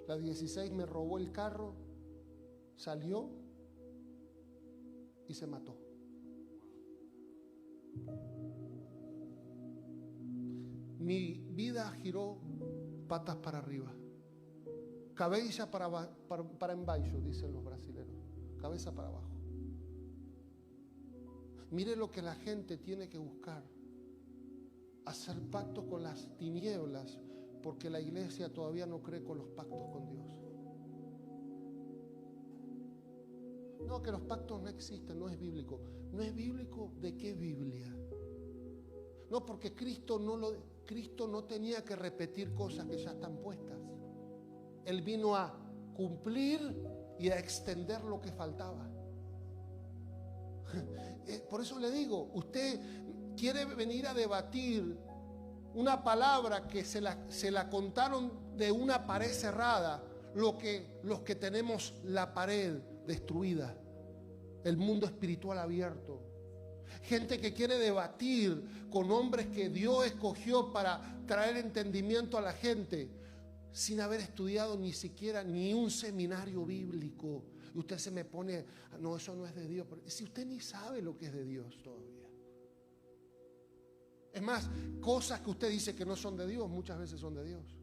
La 16 me robó el carro, salió y se mató. Mi vida giró patas para arriba, cabeza para embaixo, dicen los brasileños, cabeza para abajo. Mire lo que la gente tiene que buscar: hacer pactos con las tinieblas, porque la iglesia todavía no cree con los pactos con Dios. No, que los pactos no existen, no es bíblico. ¿No es bíblico? ¿De qué Biblia? No, porque Cristo no tenía que repetir cosas que ya están puestas. Él vino a cumplir y a extender lo que faltaba. Por eso le digo, usted quiere venir a debatir una palabra que se la contaron de una pared cerrada, los que tenemos la pared destruida, el mundo espiritual abierto. Gente que quiere debatir con hombres que Dios escogió para traer entendimiento a la gente, sin haber estudiado ni siquiera ni un seminario bíblico. Y usted se me pone, no, eso no es de Dios. Si usted ni sabe lo que es de Dios todavía. Es más, cosas que usted dice que no son de Dios, muchas veces son de Dios.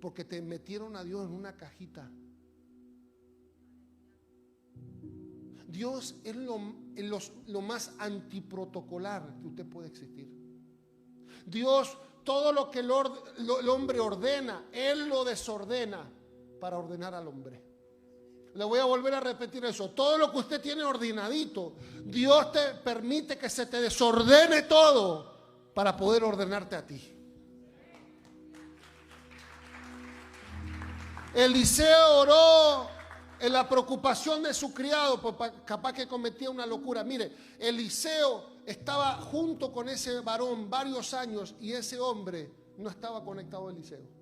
Porque te metieron a Dios en una cajita. Dios es lo más antiprotocolar que usted puede existir. Dios, todo lo que el hombre ordena, Él lo desordena para ordenar al hombre. Le voy a volver a repetir eso. Todo lo que usted tiene ordenadito, Dios te permite que se te desordene todo para poder ordenarte a ti. Eliseo oró en la preocupación de su criado, pues capaz que cometía una locura. Mire, Eliseo estaba junto con ese varón varios años y ese hombre no estaba conectado a Eliseo.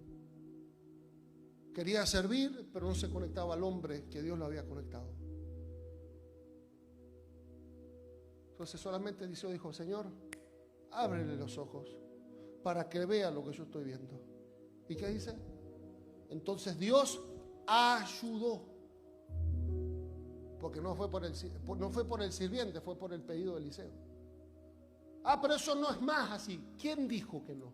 Quería servir, pero no se conectaba al hombre que Dios lo había conectado. Entonces solamente Eliseo dijo: Señor, ábrele los ojos para que vea lo que yo estoy viendo. ¿Y qué dice? Entonces Dios ayudó. Porque no fue por el sirviente, fue por el pedido de Eliseo. Ah, pero eso no es más así. ¿Quién dijo que no?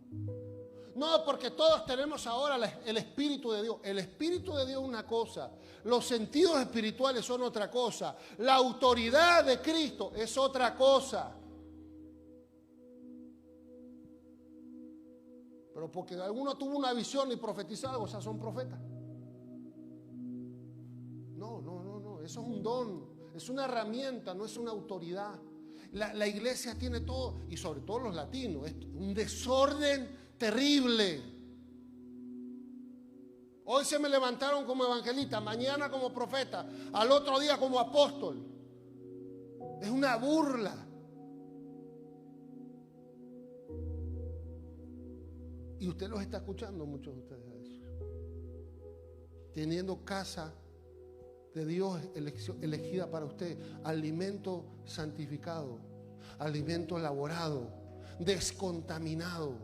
No, porque todos tenemos ahora el Espíritu de Dios. El Espíritu de Dios es una cosa, los sentidos espirituales son otra cosa, la autoridad de Cristo es otra cosa. Pero porque alguno tuvo una visión y profetizó algo, o sea, son profetas. No, eso es un don, es una herramienta, no es una autoridad. La iglesia tiene todo, y sobre todo los latinos, es un desorden terrible. Hoy se me levantaron como evangelista, mañana como profeta, al otro día como apóstol. Es una burla. Y usted los está escuchando, muchos de ustedes, teniendo casa de Dios elegida para usted, alimento santificado, alimento elaborado, descontaminado,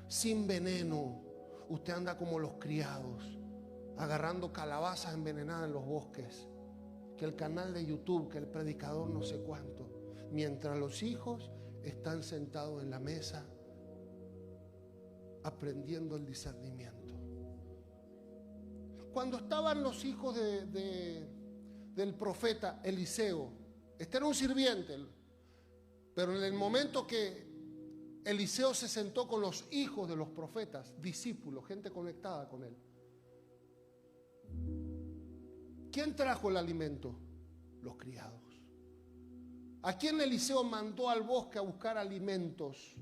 sin veneno. Usted anda como los criados, agarrando calabazas envenenadas en los bosques, que el canal de YouTube, que el predicador no sé cuánto, mientras los hijos están sentados en la mesa aprendiendo el discernimiento. Cuando estaban los hijos del profeta Eliseo, este era un sirviente, pero en el momento que Eliseo se sentó con los hijos de los profetas, discípulos, gente conectada con él, ¿quién trajo el alimento? Los criados. ¿A quién Eliseo mandó al bosque a buscar alimentos?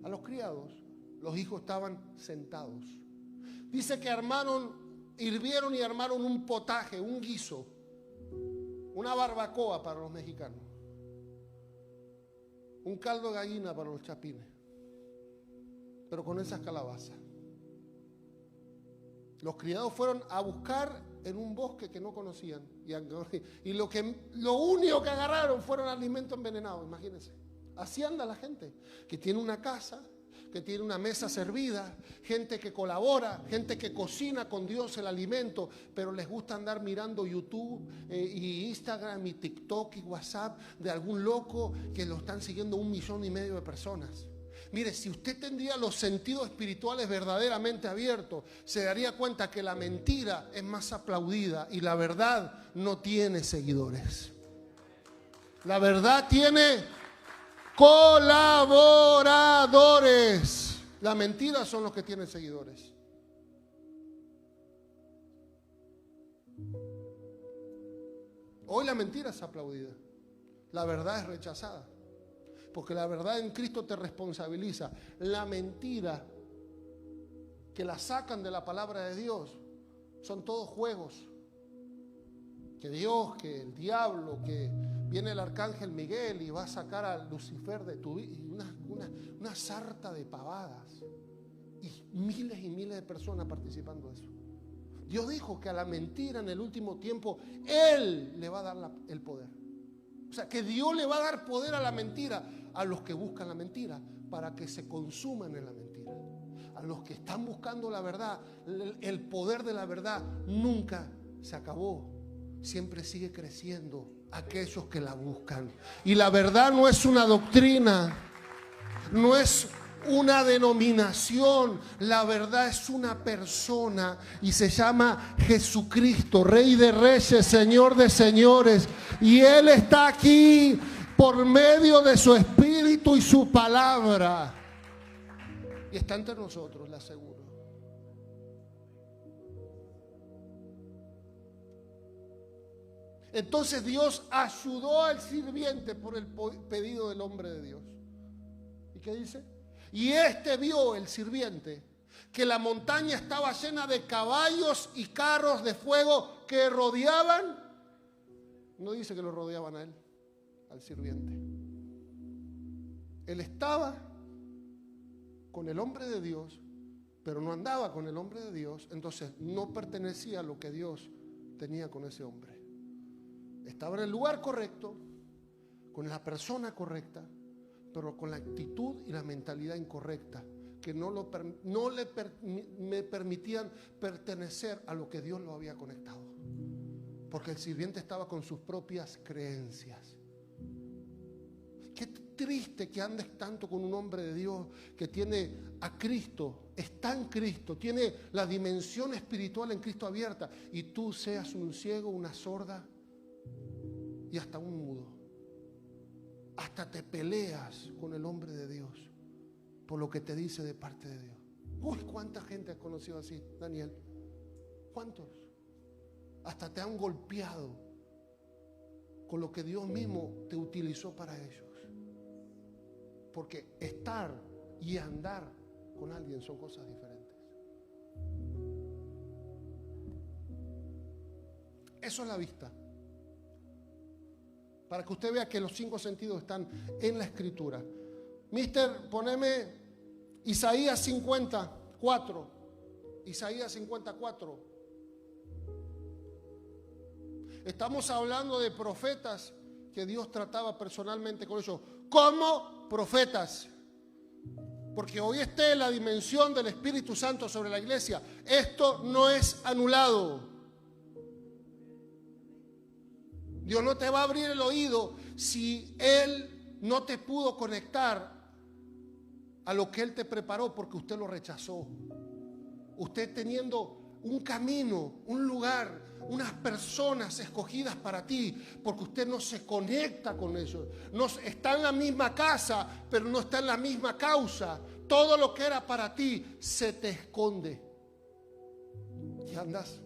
A los criados. Los hijos estaban sentados. Dice que hirvieron y armaron un potaje, un guiso, una barbacoa para los mexicanos, un caldo de gallina para los chapines, pero con esas calabazas. Los criados fueron a buscar en un bosque que no conocían y lo único que agarraron fueron alimentos envenenados. Imagínense, así anda la gente que tiene una casa, que tiene una mesa servida, gente que colabora, gente que cocina con Dios el alimento, pero les gusta andar mirando YouTube y Instagram y TikTok y WhatsApp de algún loco que lo están siguiendo 1,5 millones de personas. Mire, si usted tendría los sentidos espirituales verdaderamente abiertos, se daría cuenta que la mentira es más aplaudida y la verdad no tiene seguidores. La verdad tiene colaboradores. La mentira son los que tienen seguidores. Hoy la mentira es aplaudida, la verdad es rechazada. Porque la verdad en Cristo te responsabiliza. La mentira que la sacan de la palabra de Dios son todos juegos. Que Dios, que el diablo, que viene el arcángel Miguel y va a sacar a Lucifer de tu vida. Una sarta de pavadas. Y miles de personas participando de eso. Dios dijo que a la mentira en el último tiempo Él le va a dar el poder. O sea, que Dios le va a dar poder a la mentira a los que buscan la mentira para que se consuman en la mentira. A los que están buscando la verdad, el poder de la verdad nunca se acabó. Siempre sigue creciendo aquellos que la buscan. Y la verdad no es una doctrina, no es una denominación, la verdad es una persona y se llama Jesucristo, Rey de Reyes, Señor de Señores, y Él está aquí por medio de su Espíritu y su palabra y está entre nosotros, le aseguro. Entonces Dios ayudó al sirviente por el pedido del hombre de Dios. ¿Y qué dice? Y vio el sirviente que la montaña estaba llena de caballos y carros de fuego que rodeaban. No dice que lo rodeaban a él, al sirviente. Él estaba con el hombre de Dios, pero no andaba con el hombre de Dios. Entonces no pertenecía a lo que Dios tenía con ese hombre. Estaba en el lugar correcto, con la persona correcta, pero con la actitud y la mentalidad incorrecta, que no me permitían pertenecer a lo que Dios lo había conectado, porque el sirviente estaba con sus propias creencias. Qué triste que andes tanto con un hombre de Dios que tiene a Cristo, está en Cristo, tiene la dimensión espiritual en Cristo abierta, y tú seas un ciego, una sorda y hasta un mudo. Hasta te peleas con el hombre de Dios por lo que te dice de parte de Dios. Uy, ¿cuánta gente has conocido así, Daniel? ¿Cuántos? Hasta te han golpeado con lo que Dios mismo te utilizó para ellos. Porque estar y andar con alguien son cosas diferentes. Eso es la vista. Para que usted vea que los 5 sentidos están en la Escritura. Mister, poneme Isaías 54. Isaías 54. Estamos hablando de profetas que Dios trataba personalmente con ellos como profetas. porque hoy esté la dimensión del Espíritu Santo sobre la iglesia, esto no es anulado. Dios no te va a abrir el oído si Él no te pudo conectar a lo que Él te preparó porque usted lo rechazó. Usted teniendo un camino, un lugar, unas personas escogidas para ti, porque usted no se conecta con ellos. No está en la misma casa, pero no está en la misma causa. Todo lo que era para ti se te esconde. Y andas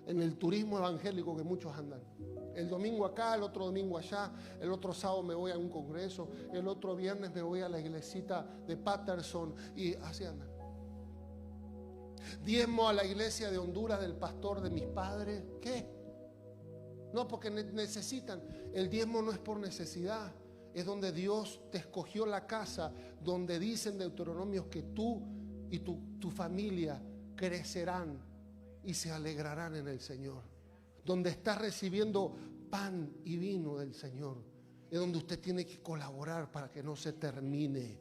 en el turismo evangélico que muchos andan. El domingo acá, el otro domingo allá, el otro sábado me voy a un congreso, el otro viernes me voy a la iglesita de Patterson y así andan. Diezmo a la iglesia de Honduras del pastor de mis padres. ¿Qué? No, porque necesitan. El diezmo no es por necesidad. Es donde Dios te escogió la casa, donde dicen Deuteronomios que tú y tu familia crecerán y se alegrarán en el Señor. Donde estás recibiendo pan y vino del Señor. Es donde usted tiene que colaborar para que no se termine.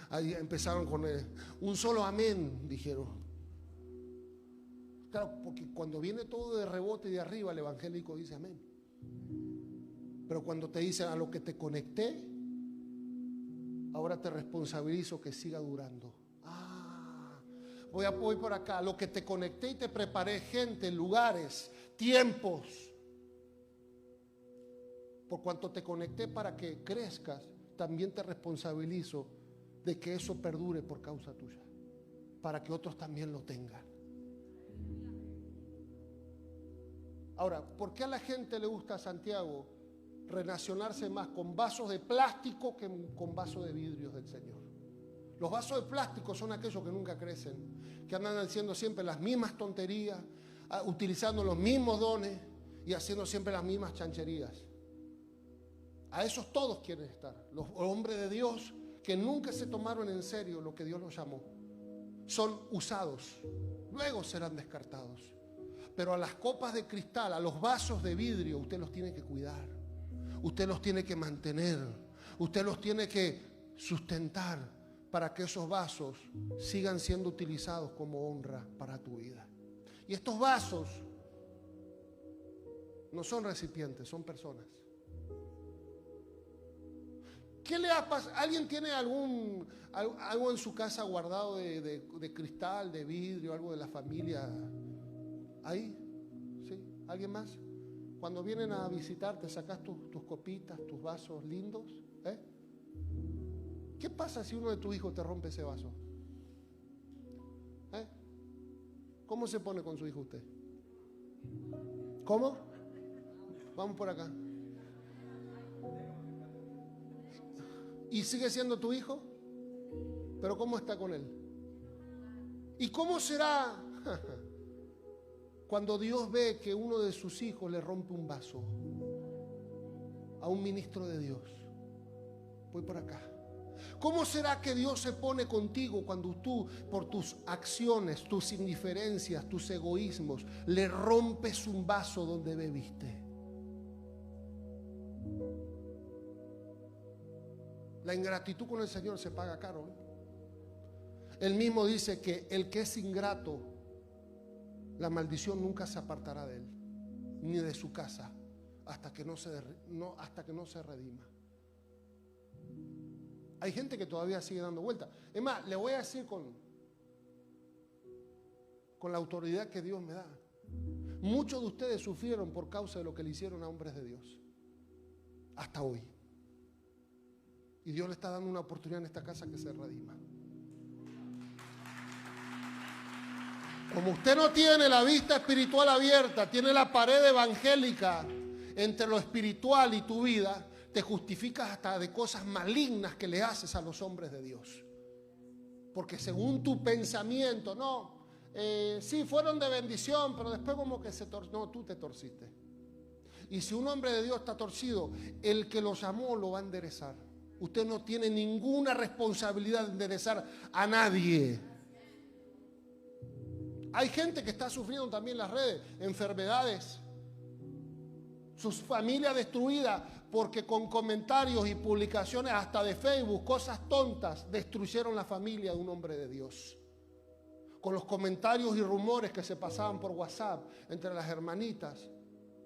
Ahí empezaron con un solo amén, dijeron. Claro, porque cuando viene todo de rebote y de arriba, el evangélico dice amén. Pero cuando te dicen a lo que te conecté, ahora te responsabilizo que siga durando. Voy por acá. Lo que te conecté y te preparé, gente, lugares, tiempos. Por cuanto te conecté para que crezcas, también te responsabilizo de que eso perdure por causa tuya, para que otros también lo tengan. Ahora, ¿por qué a la gente le gusta Santiago relacionarse más con vasos de plástico que con vasos de vidrios del Señor? Los vasos de plástico son aquellos que nunca crecen, que andan haciendo siempre las mismas tonterías, utilizando los mismos dones y haciendo siempre las mismas chancherías. A esos todos quieren estar. Los hombres de Dios que nunca se tomaron en serio lo que Dios los llamó, son usados, luego serán descartados. Pero a las copas de cristal, a los vasos de vidrio, usted los tiene que cuidar, usted los tiene que mantener, usted los tiene que sustentar, para que esos vasos sigan siendo utilizados como honra para tu vida. Y estos vasos no son recipientes, son personas. ¿Qué le ha pasado? ¿Alguien tiene algo en su casa guardado de cristal, de vidrio, algo de la familia? ¿Ahí? ¿Sí? ¿Alguien más? Cuando vienen a visitarte, sacas tus copitas, tus vasos lindos, ¿eh? ¿Qué pasa si uno de tus hijos te rompe ese vaso? ¿Eh? ¿Cómo se pone con su hijo usted? ¿Cómo? Vamos por acá. ¿Y sigue siendo tu hijo? ¿Pero cómo está con él? ¿Y cómo será cuando Dios ve que uno de sus hijos le rompe un vaso a un ministro de Dios? Voy por acá. ¿Cómo será que Dios se pone contigo cuando tú, por tus acciones, tus indiferencias, tus egoísmos, le rompes un vaso donde bebiste? La ingratitud con el Señor se paga caro, ¿no? Él mismo dice que el que es ingrato, la maldición nunca se apartará de él, ni de su casa, hasta que no se redima. Hay gente que todavía sigue dando vueltas. Es más, le voy a decir con la autoridad que Dios me da. Muchos de ustedes sufrieron por causa de lo que le hicieron a hombres de Dios. Hasta hoy. Y Dios le está dando una oportunidad en esta casa que se redima. Como usted no tiene la vista espiritual abierta, tiene la pared evangélica entre lo espiritual y tu vida, te justificas hasta de cosas malignas que le haces a los hombres de Dios. Porque según tu pensamiento, sí fueron de bendición, pero después como que se torció. No, tú te torciste. Y si un hombre de Dios está torcido, el que lo llamó lo va a enderezar. Usted no tiene ninguna responsabilidad de enderezar a nadie. Hay gente que está sufriendo también en las redes enfermedades sus familias destruidas porque con comentarios y publicaciones hasta de Facebook, cosas tontas, destruyeron la familia de un hombre de Dios. Con los comentarios y rumores que se pasaban por WhatsApp entre las hermanitas,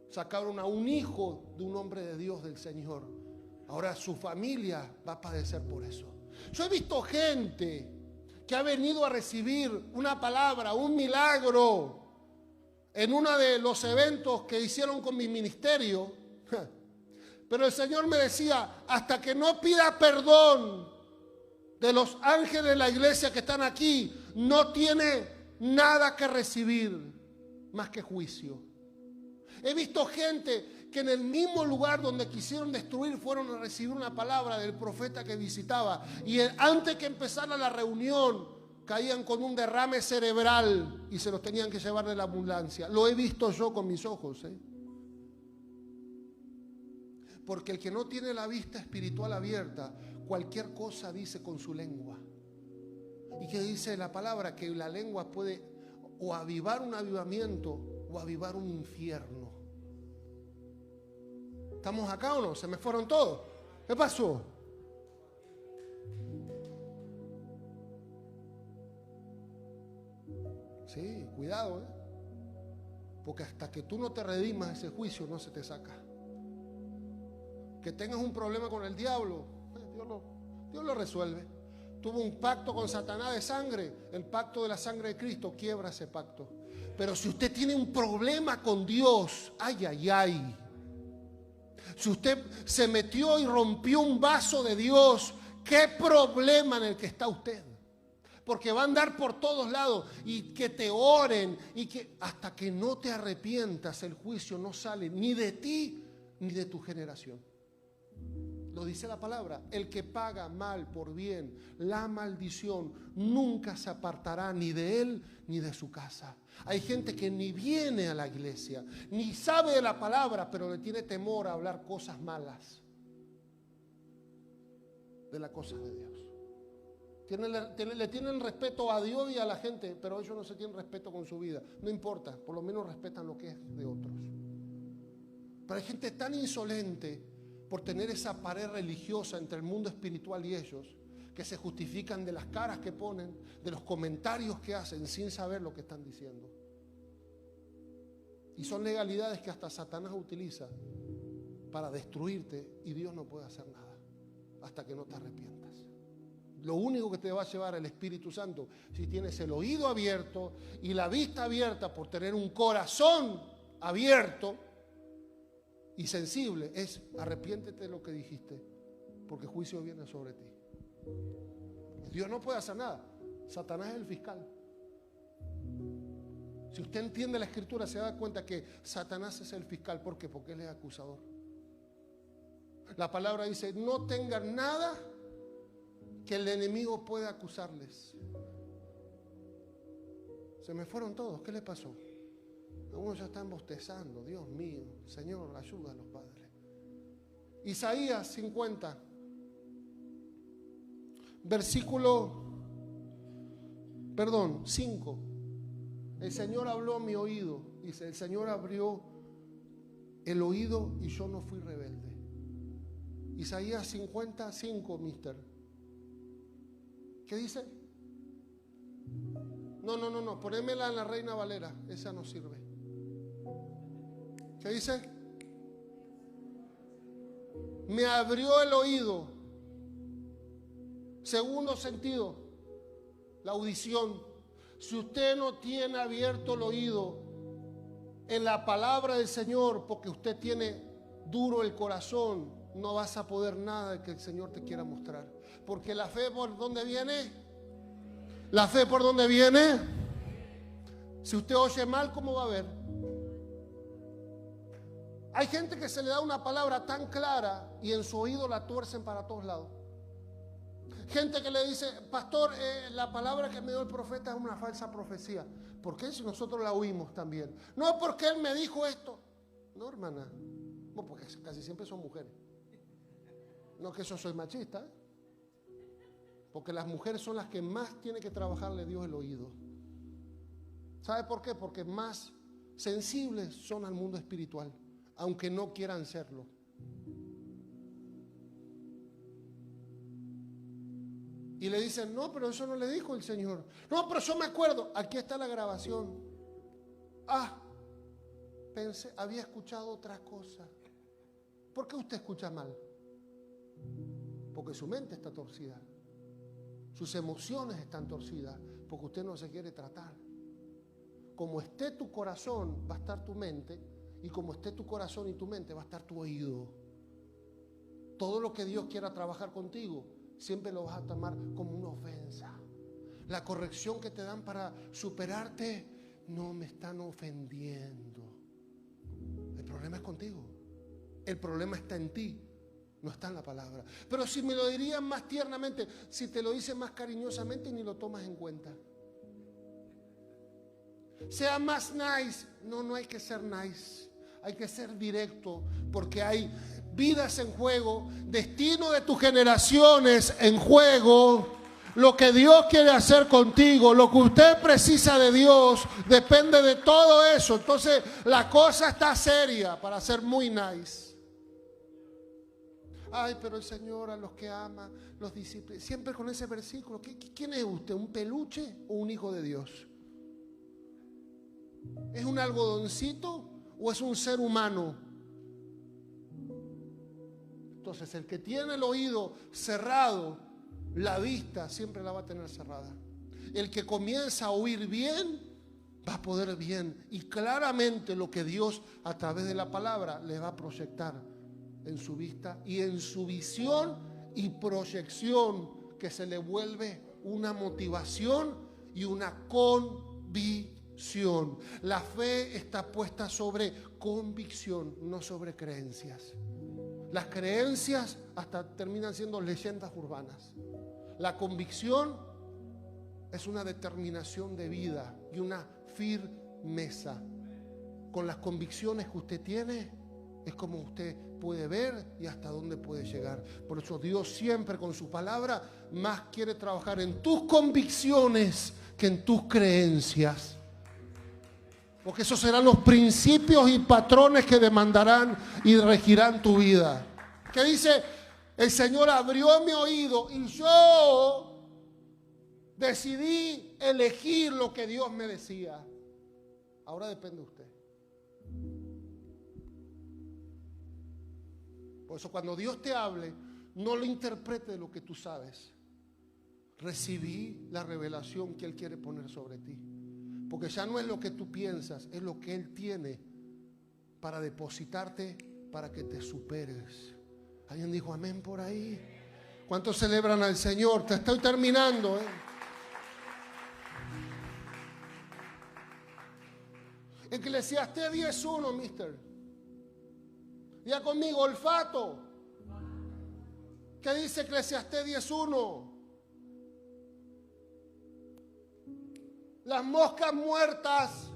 sacaron a un hijo de un hombre de Dios, del Señor. Ahora su familia va a padecer por eso. Yo he visto gente que ha venido a recibir una palabra, un milagro, en uno de los eventos que hicieron con mi ministerio. Pero el Señor me decía, hasta que no pida perdón de los ángeles de la iglesia que están aquí, no tiene nada que recibir más que juicio. He visto gente que en el mismo lugar donde quisieron destruir fueron a recibir una palabra del profeta que visitaba, y antes que empezara la reunión caían con un derrame cerebral y se los tenían que llevar de la ambulancia. Lo he visto yo con mis ojos, Porque el que no tiene la vista espiritual abierta, cualquier cosa dice con su lengua. ¿Y qué dice la palabra? Que la lengua puede o avivar un avivamiento o avivar un infierno. ¿Estamos acá o no? ¿Se me fueron todos? ¿Qué pasó? Sí, cuidado, porque hasta que tú no te redimas, ese juicio no se te saca. Que tengas un problema con el diablo, Dios lo resuelve. Tuvo un pacto con Satanás de sangre, el pacto de la sangre de Cristo, quiebra ese pacto. Pero si usted tiene un problema con Dios, ay, ay, ay. Si usted se metió y rompió un vaso de Dios, ¿qué problema en el que está usted? Porque va a andar por todos lados y que te oren y que hasta que no te arrepientas, el juicio no sale ni de ti ni de tu generación. Lo dice la palabra, el que paga mal por bien, la maldición nunca se apartará ni de él ni de su casa. Hay gente que ni viene a la iglesia, ni sabe de la palabra, pero le tiene temor a hablar cosas malas de las cosas de Dios. Le tienen respeto a Dios y a la gente, pero ellos no se tienen respeto con su vida. No importa, por lo menos respetan lo que es de otros. Pero hay gente tan insolente por tener esa pared religiosa entre el mundo espiritual y ellos, que se justifican de las caras que ponen, de los comentarios que hacen sin saber lo que están diciendo. Y son legalidades que hasta Satanás utiliza para destruirte, y Dios no puede hacer nada hasta que no te arrepientas. Lo único que te va a llevar el Espíritu Santo, si tienes el oído abierto y la vista abierta por tener un corazón abierto y sensible, es arrepiéntete de lo que dijiste, porque juicio viene sobre ti. Dios no puede hacer nada. Satanás es el fiscal. Si usted entiende la escritura, se da cuenta que Satanás es el fiscal. ¿Por qué? Porque él es acusador. La palabra dice, no tengan nada que el enemigo pueda acusarles. Se me fueron todos. ¿Qué le pasó? Algunos ya están bostezando. Dios mío, Señor, ayúdalos, Padre. Isaías 50, versículo 5. El Señor habló a mi oído. Dice, el Señor abrió el oído y yo no fui rebelde. Isaías 55, mister. ¿Qué dice? No, ponémela en la Reina Valera. Esa no sirve. ¿Qué dice? Me abrió el oído. Segundo sentido, la audición. Si usted no tiene abierto el oído en la palabra del Señor, porque usted tiene duro el corazón, no vas a poder nada que el Señor te quiera mostrar. Porque la fe, ¿por dónde viene? La fe, ¿por dónde viene? Si usted oye mal, ¿cómo va a ver? Hay gente que se le da una palabra tan clara y en su oído la tuercen para todos lados. Gente que le dice, pastor, la palabra que me dio el profeta es una falsa profecía. ¿Por qué si nosotros la oímos también? No, porque él me dijo esto. No, hermana. No, porque casi siempre son mujeres. No que yo soy machista, porque las mujeres son las que más tiene que trabajarle Dios el oído. ¿Sabe por qué? Porque más sensibles son al mundo espiritual, aunque no quieran serlo. Y le dicen, no, pero eso no le dijo el Señor. No, pero yo me acuerdo. Aquí está la grabación. Pensé, había escuchado otra cosa. ¿Por qué usted escucha mal? Porque su mente está torcida. Sus emociones están torcidas. Porque usted no se quiere tratar. Como esté tu corazón, va a estar tu mente. Y como esté tu corazón y tu mente, va a estar tu oído. Todo lo que Dios quiera trabajar contigo, siempre lo vas a tomar como una ofensa. La corrección que te dan para superarte, no me están ofendiendo. El problema es contigo. El problema está en ti, no está en la palabra. Pero si me lo dirían más tiernamente, si te lo dicen más cariñosamente, ni lo tomas en cuenta. Sea más nice. No hay que ser nice. Hay que ser directo, porque hay vidas en juego, destino de tus generaciones en juego. Lo que Dios quiere hacer contigo, lo que usted precisa de Dios, depende de todo eso. Entonces la cosa está seria para ser muy nice. Ay, pero el Señor a los que ama, los disciplina. Siempre con ese versículo. ¿Quién es usted? ¿Un peluche o un hijo de Dios? ¿Es un algodoncito o es un ser humano? Entonces el que tiene el oído cerrado, la vista siempre la va a tener cerrada. El que comienza a oír bien, va a poder bien. Y claramente lo que Dios a través de la palabra le va a proyectar en su vista y en su visión y proyección, que se le vuelve una motivación y una convicción. La fe está puesta sobre convicción, no sobre creencias. Las creencias hasta terminan siendo leyendas urbanas. La convicción es una determinación de vida y una firmeza. Con las convicciones que usted tiene, es como usted puede ver y hasta dónde puede llegar. Por eso Dios siempre con su palabra más quiere trabajar en tus convicciones que en tus creencias. Porque esos serán los principios y patrones que demandarán y regirán tu vida. ¿Qué dice? El Señor abrió mi oído y yo decidí elegir lo que Dios me decía. Ahora depende de usted. Por eso cuando Dios te hable, no lo interprete de lo que tú sabes. Recibí la revelación que Él quiere poner sobre ti. Porque ya no es lo que tú piensas, es lo que Él tiene para depositarte, para que te superes. ¿Alguien dijo amén por ahí? ¿Cuántos celebran al Señor? Te estoy terminando, Eclesiastés 10:1, mister. Diga conmigo, olfato. ¿Qué dice Eclesiastés 10:1? Las moscas muertas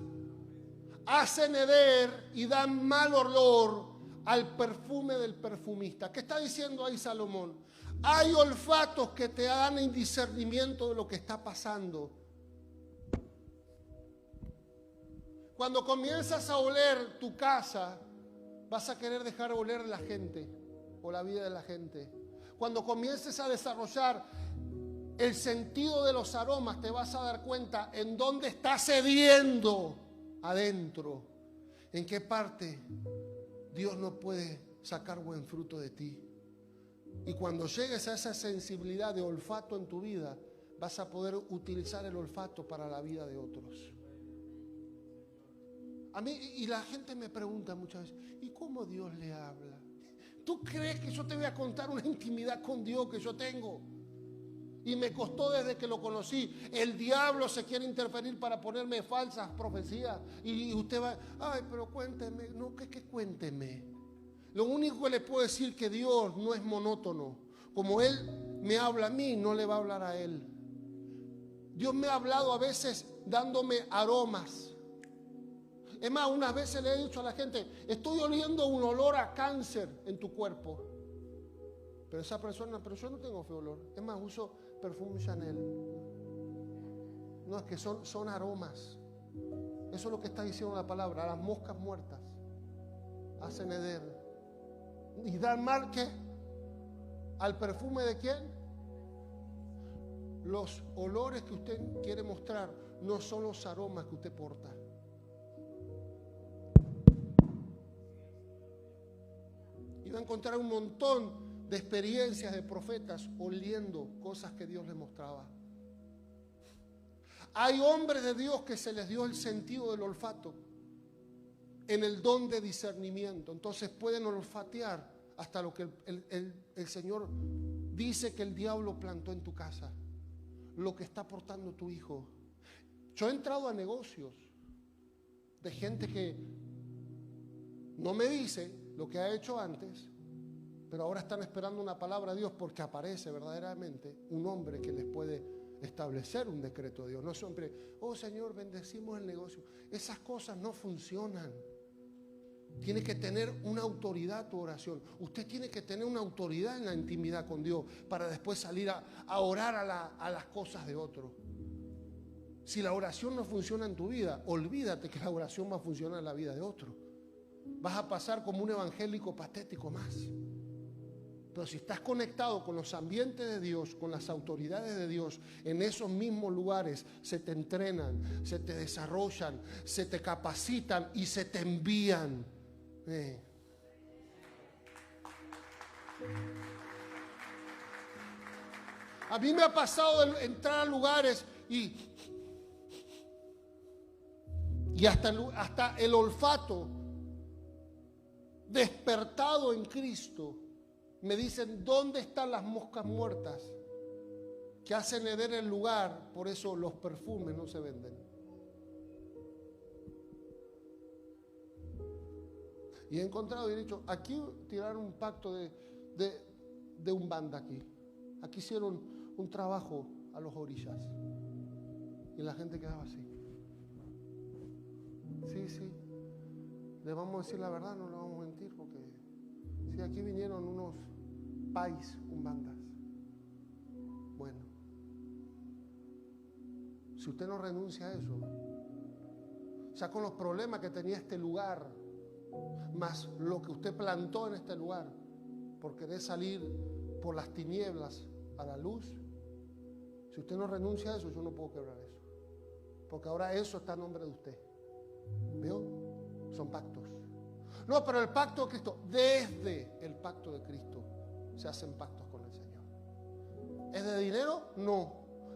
hacen heder y dan mal olor al perfume del perfumista. ¿Qué está diciendo ahí Salomón? Hay olfatos que te dan el discernimiento de lo que está pasando. Cuando comienzas a oler tu casa, vas a querer dejar de oler la gente o la vida de la gente. Cuando comiences a desarrollar el sentido de los aromas, te vas a dar cuenta en dónde está cediendo adentro, en qué parte Dios no puede sacar buen fruto de ti. Y cuando llegues a esa sensibilidad de olfato en tu vida, vas a poder utilizar el olfato para la vida de otros. A mí, y la gente me pregunta muchas veces, ¿y cómo Dios le habla? ¿Tú crees que yo te voy a contar una intimidad con Dios que yo tengo? Y me costó desde que lo conocí. El diablo se quiere interferir para ponerme falsas profecías. Y usted va, ay, pero cuénteme. No, ¿qué cuénteme? Lo único que le puedo decir que Dios no es monótono. Como Él me habla a mí, no le va a hablar a Él. Dios me ha hablado a veces dándome aromas. Es más, unas veces le he dicho a la gente, estoy oliendo un olor a cáncer en tu cuerpo. Pero esa persona, pero yo no tengo ese olor. Es más, uso perfume Chanel. No, es que son aromas. Eso es lo que está diciendo la palabra, las moscas muertas. hacen heder. ¿Y dan mal qué? ¿Al perfume de quién? Los olores que usted quiere mostrar no son los aromas que usted porta. Iba a encontrar un montón de experiencias de profetas oliendo cosas que Dios les mostraba. Hay hombres de Dios que se les dio el sentido del olfato en el don de discernimiento. Entonces pueden olfatear hasta lo que el Señor dice que el diablo plantó en tu casa, lo que está aportando tu hijo. Yo he entrado a negocios de gente que no me dice lo que ha hecho antes, pero ahora están esperando una palabra de Dios porque aparece verdaderamente un hombre que les puede establecer un decreto de Dios. No siempre, oh Señor, bendecimos el negocio. Esas cosas no funcionan. Tiene que tener una autoridad tu oración. Usted tiene que tener una autoridad en la intimidad con Dios para después salir a orar a las cosas de otro. Si la oración no funciona en tu vida, olvídate que la oración va a funcionar en la vida de otro. Vas a pasar como un evangélico patético más. Pero si estás conectado con los ambientes de Dios, con las autoridades de Dios, en esos mismos lugares se te entrenan, se te desarrollan, se te capacitan y se te envían. A mí me ha pasado entrar a lugares y hasta el olfato despertado en Cristo. Me dicen, ¿dónde están las moscas muertas que hacen heder el lugar? Por eso los perfumes no se venden. Y he encontrado y he dicho, aquí tiraron un pacto de Umbanda aquí. Aquí hicieron un trabajo a los orillas. Y la gente quedaba así. Sí. Le vamos a decir la verdad, no le vamos a mentir, porque sí, aquí vinieron unos pais umbandas. Bueno, si usted no renuncia a eso, o sea, con los problemas que tenía este lugar, más lo que usted plantó en este lugar, por querer salir por las tinieblas a la luz, si usted no renuncia a eso, yo no puedo quebrar eso, porque ahora eso está a nombre de usted. ¿Vio? Son pactos. No, pero el pacto de Cristo, desde el pacto de Cristo se hacen pactos con el Señor. ¿Es de dinero? No,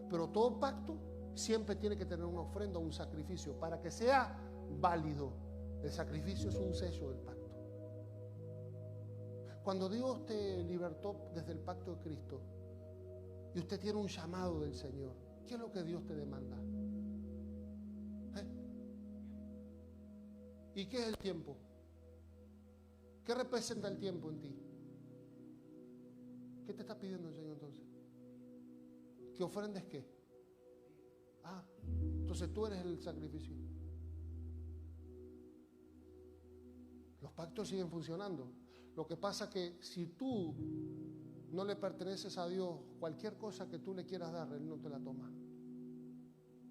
pero todo pacto siempre tiene que tener una ofrenda o un sacrificio para que sea válido. El sacrificio es un sello del pacto. Cuando Dios te libertó desde el pacto de Cristo y usted tiene un llamado del Señor, ¿qué es lo que Dios te demanda? ¿Y qué es el tiempo? ¿Qué representa el tiempo en ti? ¿Qué te está pidiendo el Señor entonces? ¿Que ofrendes qué? Entonces tú eres el sacrificio. Los pactos siguen funcionando. Lo que pasa es que si tú no le perteneces a Dios, cualquier cosa que tú le quieras dar, Él no te la toma.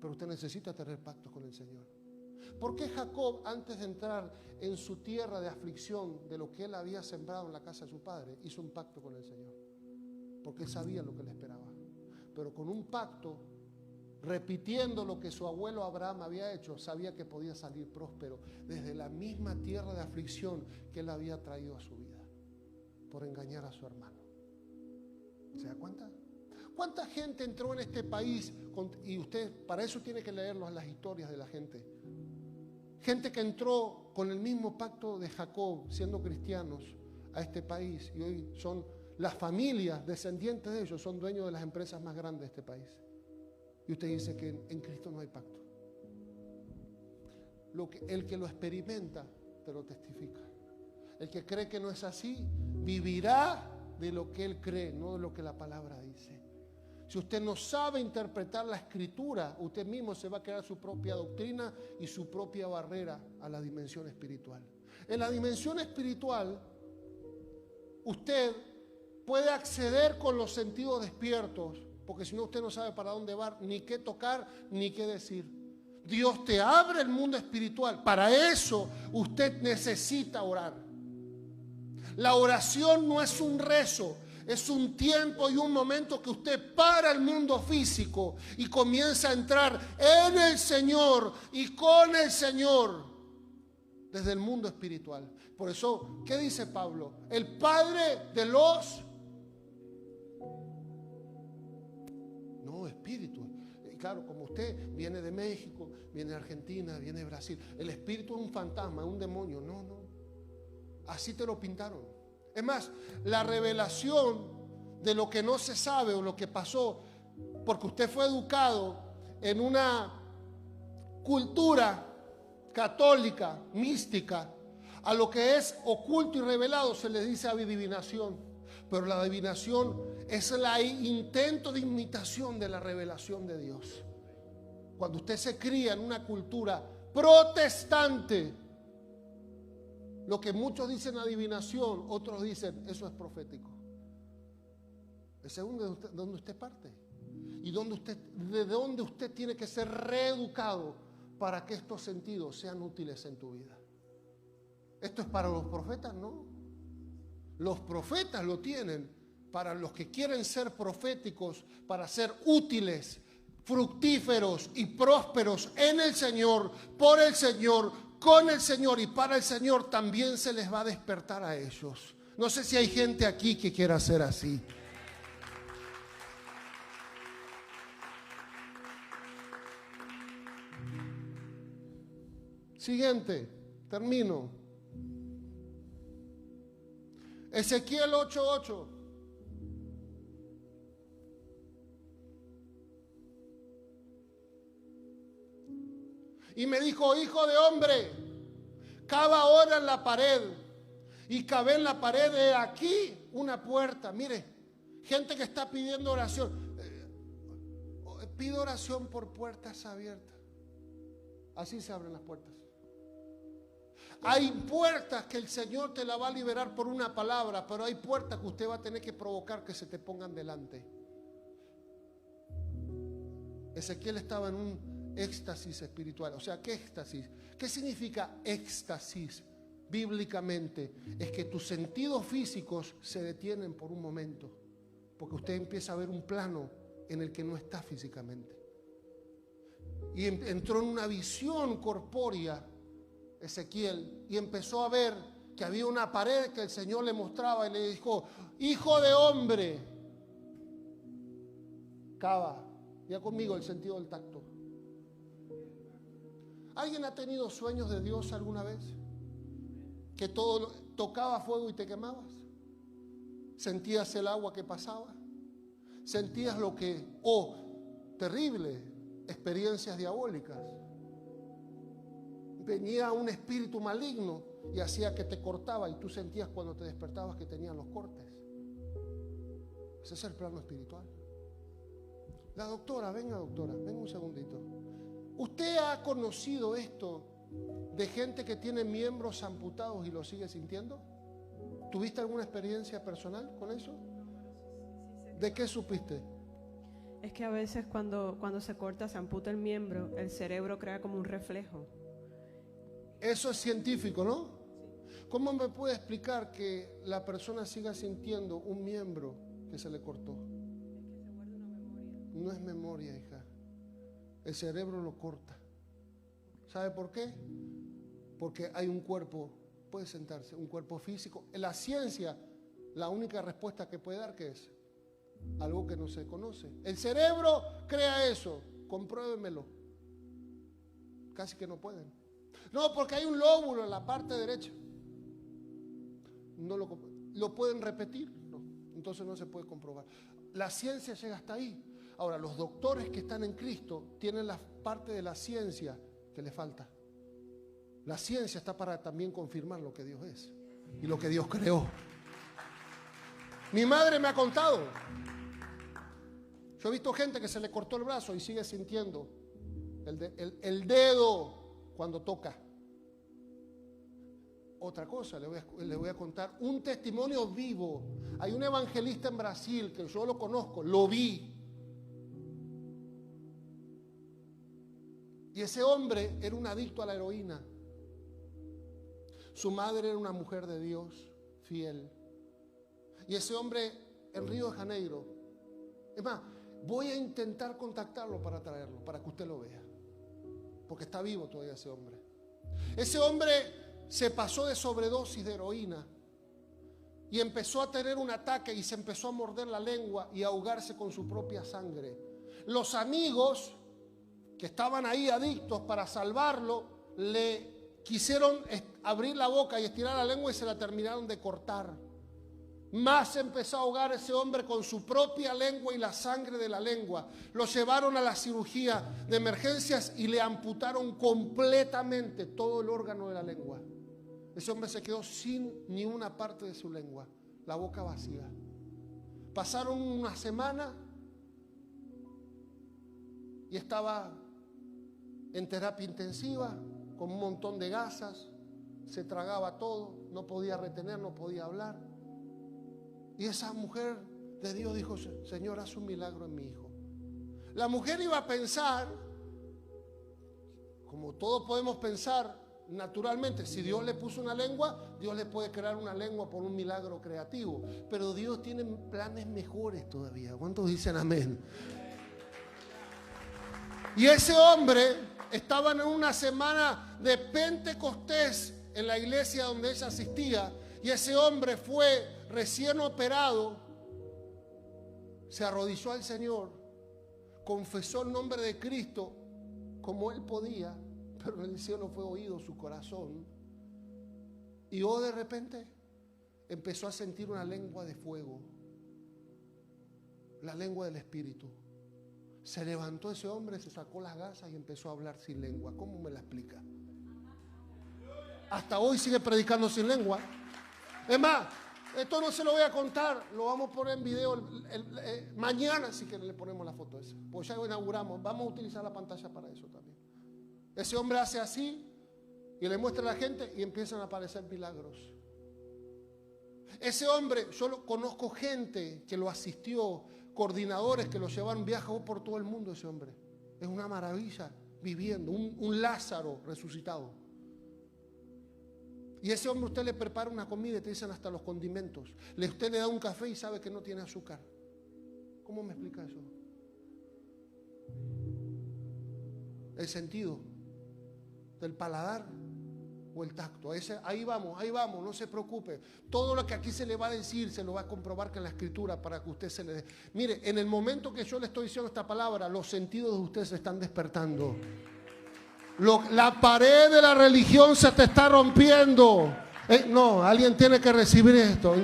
Pero usted necesita tener pactos con el Señor. ¿Por qué Jacob, antes de entrar en su tierra de aflicción de lo que él había sembrado en la casa de su padre, hizo un pacto con el Señor? Porque él sabía lo que le esperaba. Pero con un pacto, repitiendo lo que su abuelo Abraham había hecho, sabía que podía salir próspero desde la misma tierra de aflicción que él había traído a su vida por engañar a su hermano. ¿Se da cuenta? ¿Cuánta gente entró en este país? Y usted para eso tiene que leer las historias de la gente. Gente que entró con el mismo pacto de Jacob, siendo cristianos, a este país, y hoy son las familias descendientes de ellos, son dueños de las empresas más grandes de este país. Y usted dice que en Cristo no hay pacto. El que lo experimenta te lo testifica. El que cree que no es así, vivirá de lo que él cree, no de lo que la palabra dice. Si usted no sabe interpretar la escritura, usted mismo se va a crear su propia doctrina y su propia barrera a la dimensión espiritual. En la dimensión espiritual, usted puede acceder con los sentidos despiertos, porque si no usted no sabe para dónde va, ni qué tocar, ni qué decir. Dios te abre el mundo espiritual. Para eso usted necesita orar. La oración no es un rezo, es un tiempo y un momento que usted para el mundo físico y comienza a entrar en el Señor y con el Señor desde el mundo espiritual. Por eso, ¿qué dice Pablo? El Padre de los... No, espíritu. Y claro, como usted viene de México, viene de Argentina, viene de Brasil, el espíritu es un fantasma, es un demonio. No, no. Así te lo pintaron. Es más, la revelación de lo que no se sabe o lo que pasó, porque usted fue educado en una cultura católica, mística, a lo que es oculto y revelado se le dice adivinación. Pero la adivinación es el intento de imitación de la revelación de Dios. Cuando usted se cría en una cultura protestante, lo que muchos dicen adivinación, otros dicen eso es profético. Es según de donde usted parte y de donde usted tiene que ser reeducado para que estos sentidos sean útiles en tu vida. ¿Esto es para los profetas? No. Los profetas lo tienen para los que quieren ser proféticos, para ser útiles, fructíferos y prósperos en el Señor, por el Señor, con el Señor y para el Señor. También se les va a despertar a ellos. No sé si hay gente aquí que quiera ser así. Siguiente, termino. Ezequiel 8:8. Y me dijo: hijo de hombre, cava ahora en la pared. Y cavé en la pared de aquí una puerta. Mire, gente que está pidiendo oración. Pide oración por puertas abiertas. Así se abren las puertas. Hay puertas que el Señor te la va a liberar por una palabra, pero hay puertas que usted va a tener que provocar que se te pongan delante. Ezequiel estaba en un éxtasis espiritual. O sea, ¿qué éxtasis? ¿Qué significa éxtasis? Bíblicamente es que tus sentidos físicos se detienen por un momento, porque usted empieza a ver un plano en el que no está físicamente. Y entró en una visión corpórea Ezequiel y empezó a ver que había una pared que el Señor le mostraba y le dijo: hijo de hombre, cava. Ya conmigo el sentido del tacto. ¿Alguien ha tenido sueños de Dios alguna vez? Que todo tocaba fuego y te quemabas. Sentías el agua que pasaba. Sentías lo que, terrible, experiencias diabólicas. Venía un espíritu maligno y hacía que te cortaba y tú sentías cuando te despertabas que tenían los cortes. Ese es el plano espiritual. La doctora, venga un segundito. ¿Usted ha conocido esto de gente que tiene miembros amputados y lo sigue sintiendo? ¿Tuviste alguna experiencia personal con eso? ¿De qué supiste? Es que a veces cuando se corta, se amputa el miembro, el cerebro crea como un reflejo. Eso es científico, ¿no? ¿Cómo me puede explicar que la persona siga sintiendo un miembro que se le cortó? No es memoria, hija. El cerebro lo corta. ¿Sabe por qué? Porque hay un cuerpo, puede sentarse, un cuerpo físico. En la ciencia, la única respuesta que puede dar, ¿qué es? Algo que no se conoce. El cerebro crea eso, compruébemelo. Casi que no pueden. No, porque hay un lóbulo en la parte derecha. No lo pueden repetir, no. Entonces no se puede comprobar. La ciencia llega hasta ahí. Ahora, los doctores que están en Cristo tienen la parte de la ciencia que le falta. La ciencia está para también confirmar lo que Dios es y lo que Dios creó. Mi madre me ha contado. Yo he visto gente que se le cortó el brazo y sigue sintiendo el dedo cuando toca. Otra cosa, le voy a contar un testimonio vivo. Hay un evangelista en Brasil que yo lo conozco, lo vi. Y ese hombre era un adicto a la heroína. Su madre era una mujer de Dios, fiel. Y ese hombre en Río de Janeiro, es más, voy a intentar contactarlo para traerlo, para que usted lo vea, porque está vivo todavía ese hombre. Ese hombre se pasó de sobredosis de heroína y empezó a tener un ataque y se empezó a morder la lengua y a ahogarse con su propia sangre. Los amigos que estaban ahí adictos, para salvarlo, le quisieron abrir la boca y estirar la lengua y se la terminaron de cortar. Más se empezó a ahogar ese hombre con su propia lengua y la sangre de la lengua. Lo llevaron a la cirugía de emergencias y le amputaron completamente todo el órgano de la lengua. Ese hombre se quedó sin ni una parte de su lengua, la boca vacía. Pasaron una semana y estaba en terapia intensiva con un montón de gasas, se tragaba todo, no podía retener, no podía hablar. Y esa mujer de Dios dijo: Señor, haz un milagro en mi hijo. La mujer iba a pensar, como todos podemos pensar naturalmente, si Dios le puso una lengua, Dios le puede crear una lengua por un milagro creativo. Pero Dios tiene planes mejores todavía. ¿Cuántos dicen amén? Y ese hombre estaba en una semana de Pentecostés en la iglesia donde ella asistía. Y ese hombre fue recién operado, se arrodilló al Señor, confesó el nombre de Cristo como él podía, pero en el cielo fue oído su corazón. Y de repente empezó a sentir una lengua de fuego, la lengua del Espíritu. Se levantó ese hombre, se sacó las gasas y empezó a hablar sin lengua. ¿Cómo me la explica? Hasta hoy sigue predicando sin lengua. Es más, esto no se lo voy a contar, lo vamos a poner en video mañana, si que le ponemos la foto esa. Pues ya inauguramos, vamos a utilizar la pantalla para eso también. Ese hombre hace así y le muestra a la gente y empiezan a aparecer milagros. Ese hombre, yo conozco gente que lo asistió, coordinadores que lo llevaron, viajó por todo el mundo ese hombre. Es una maravilla viviendo, un Lázaro resucitado. Y ese hombre, usted le prepara una comida y te dicen hasta los condimentos. Usted le da un café y sabe que no tiene azúcar. ¿Cómo me explica eso? El sentido del paladar o el tacto. Ahí vamos, no se preocupe. Todo lo que aquí se le va a decir, se lo va a comprobar que en la Escritura para que usted se le dé. Mire, en el momento que yo le estoy diciendo esta palabra, los sentidos de usted se están despertando. La pared de la religión se te está rompiendo. No, alguien tiene que recibir esto.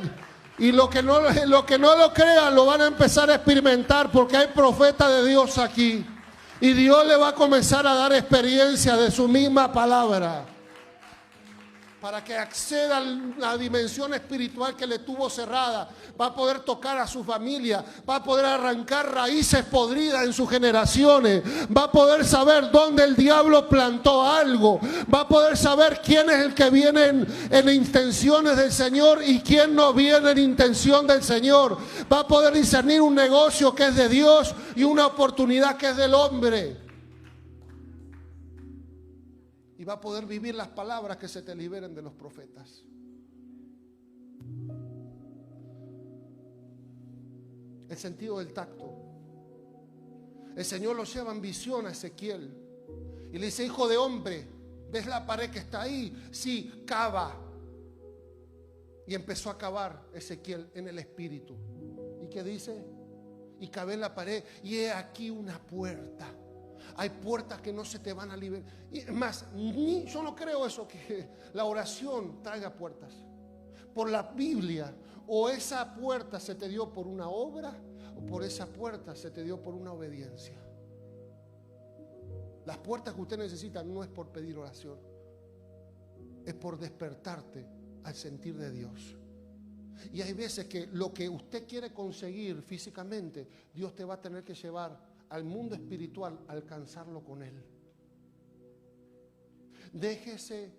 Y lo que no lo crean lo van a empezar a experimentar, porque hay profetas de Dios aquí. Y Dios le va a comenzar a dar experiencia de su misma palabra, para que acceda a la dimensión espiritual que le tuvo cerrada. Va a poder tocar a su familia, va a poder arrancar raíces podridas en sus generaciones, va a poder saber dónde el diablo plantó algo, va a poder saber quién es el que viene en intenciones del Señor y quién no viene en intención del Señor. Va a poder discernir un negocio que es de Dios y una oportunidad que es del hombre. Y va a poder vivir las palabras que se te liberen de los profetas. El sentido del tacto. El Señor lo lleva en visión a Ezequiel y le dice: hijo de hombre, ¿ves la pared que está ahí? Sí, cava. Y empezó a cavar Ezequiel en el espíritu. ¿Y qué dice? Y cavé en la pared y he aquí una puerta. Hay puertas que no se te van a liberar. Y más, yo no creo eso, que la oración traiga puertas. Por la Biblia, o esa puerta se te dio por una obra, o por esa puerta se te dio por una obediencia. Las puertas que usted necesita no es por pedir oración, es por despertarte al sentir de Dios. Y hay veces que lo que usted quiere conseguir físicamente, Dios te va a tener que llevar al mundo espiritual, alcanzarlo con Él. Déjese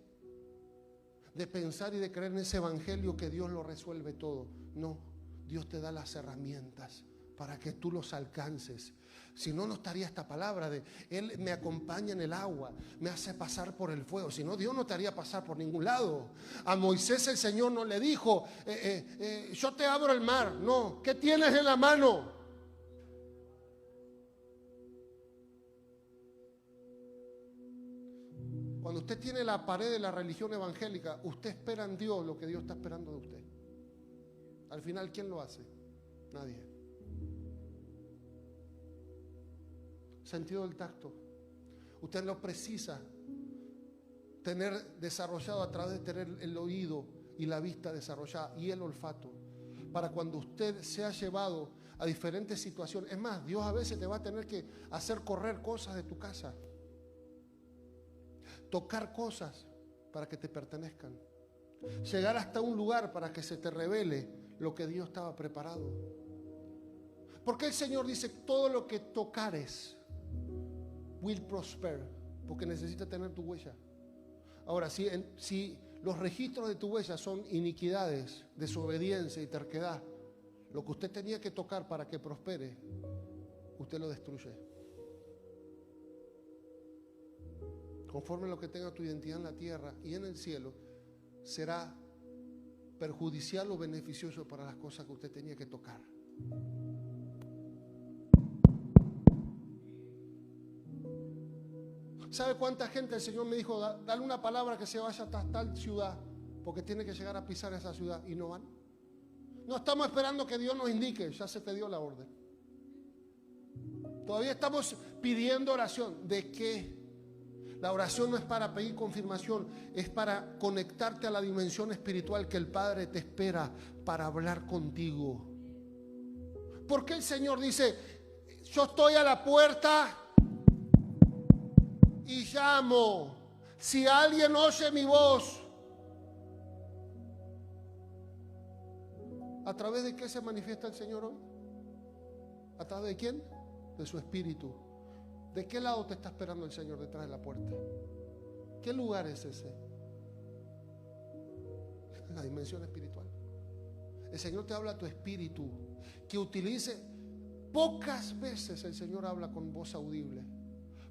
de pensar y de creer en ese evangelio que Dios lo resuelve todo. No, Dios te da las herramientas para que tú los alcances. Si no, no estaría esta palabra de Él me acompaña en el agua, me hace pasar por el fuego. Si no, Dios no te haría pasar por ningún lado. A Moisés el Señor no le dijo, yo te abro el mar. No, ¿qué tienes en la mano? Cuando usted tiene la pared de la religión evangélica, usted espera en Dios lo que Dios está esperando de usted. Al final, ¿quién lo hace? Nadie. Sentido del tacto. Usted lo precisa tener desarrollado a través de tener el oído y la vista desarrollada y el olfato. Para cuando usted sea llevado a diferentes situaciones. Es más, Dios a veces te va a tener que hacer correr cosas de tu casa. Tocar cosas para que te pertenezcan. Llegar hasta un lugar para que se te revele lo que Dios estaba preparado. Porque el Señor dice, todo lo que tocares will prosper, porque necesita tener tu huella. Ahora, si los registros de tu huella son iniquidades, desobediencia y terquedad, lo que usted tenía que tocar para que prospere, usted lo destruye. Conforme lo que tenga tu identidad en la tierra y en el cielo, será perjudicial o beneficioso para las cosas que usted tenía que tocar. ¿Sabe cuánta gente el Señor me dijo, dale una palabra que se vaya hasta tal ciudad, porque tiene que llegar a pisar esa ciudad, y no van? No estamos esperando que Dios nos indique, ya se te dio la orden. Todavía estamos pidiendo oración. ¿De qué? La oración no es para pedir confirmación, es para conectarte a la dimensión espiritual que el Padre te espera para hablar contigo. ¿Por qué el Señor dice, yo estoy a la puerta y llamo? Si alguien oye mi voz, ¿a través de qué se manifiesta el Señor hoy? ¿A través de quién? De su Espíritu. ¿De qué lado te está esperando el Señor detrás de la puerta? ¿Qué lugar es ese? La dimensión espiritual. El Señor te habla a tu espíritu, que utilice. Pocas veces el Señor habla con voz audible,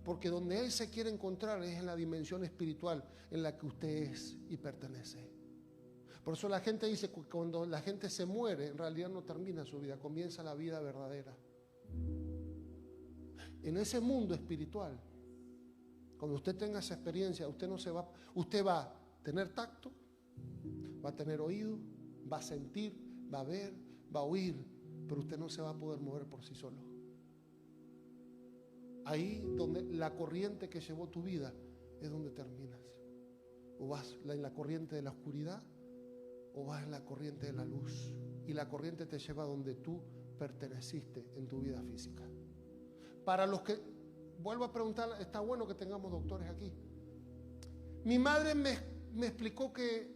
porque donde Él se quiere encontrar es en la dimensión espiritual en la que usted es y pertenece. Por eso la gente dice que cuando la gente se muere, en realidad no termina su vida, comienza la vida verdadera. En ese mundo espiritual, cuando usted tenga esa experiencia, usted va a tener tacto, va a tener oído, va a sentir, va a ver, va a oír, pero usted no se va a poder mover por sí solo. Ahí donde la corriente que llevó tu vida es donde terminas. O vas en la corriente de la oscuridad o vas en la corriente de la luz. Y la corriente te lleva donde tú perteneciste en tu vida física. Para los que, vuelvo a preguntar, está bueno que tengamos doctores aquí. Mi madre me explicó que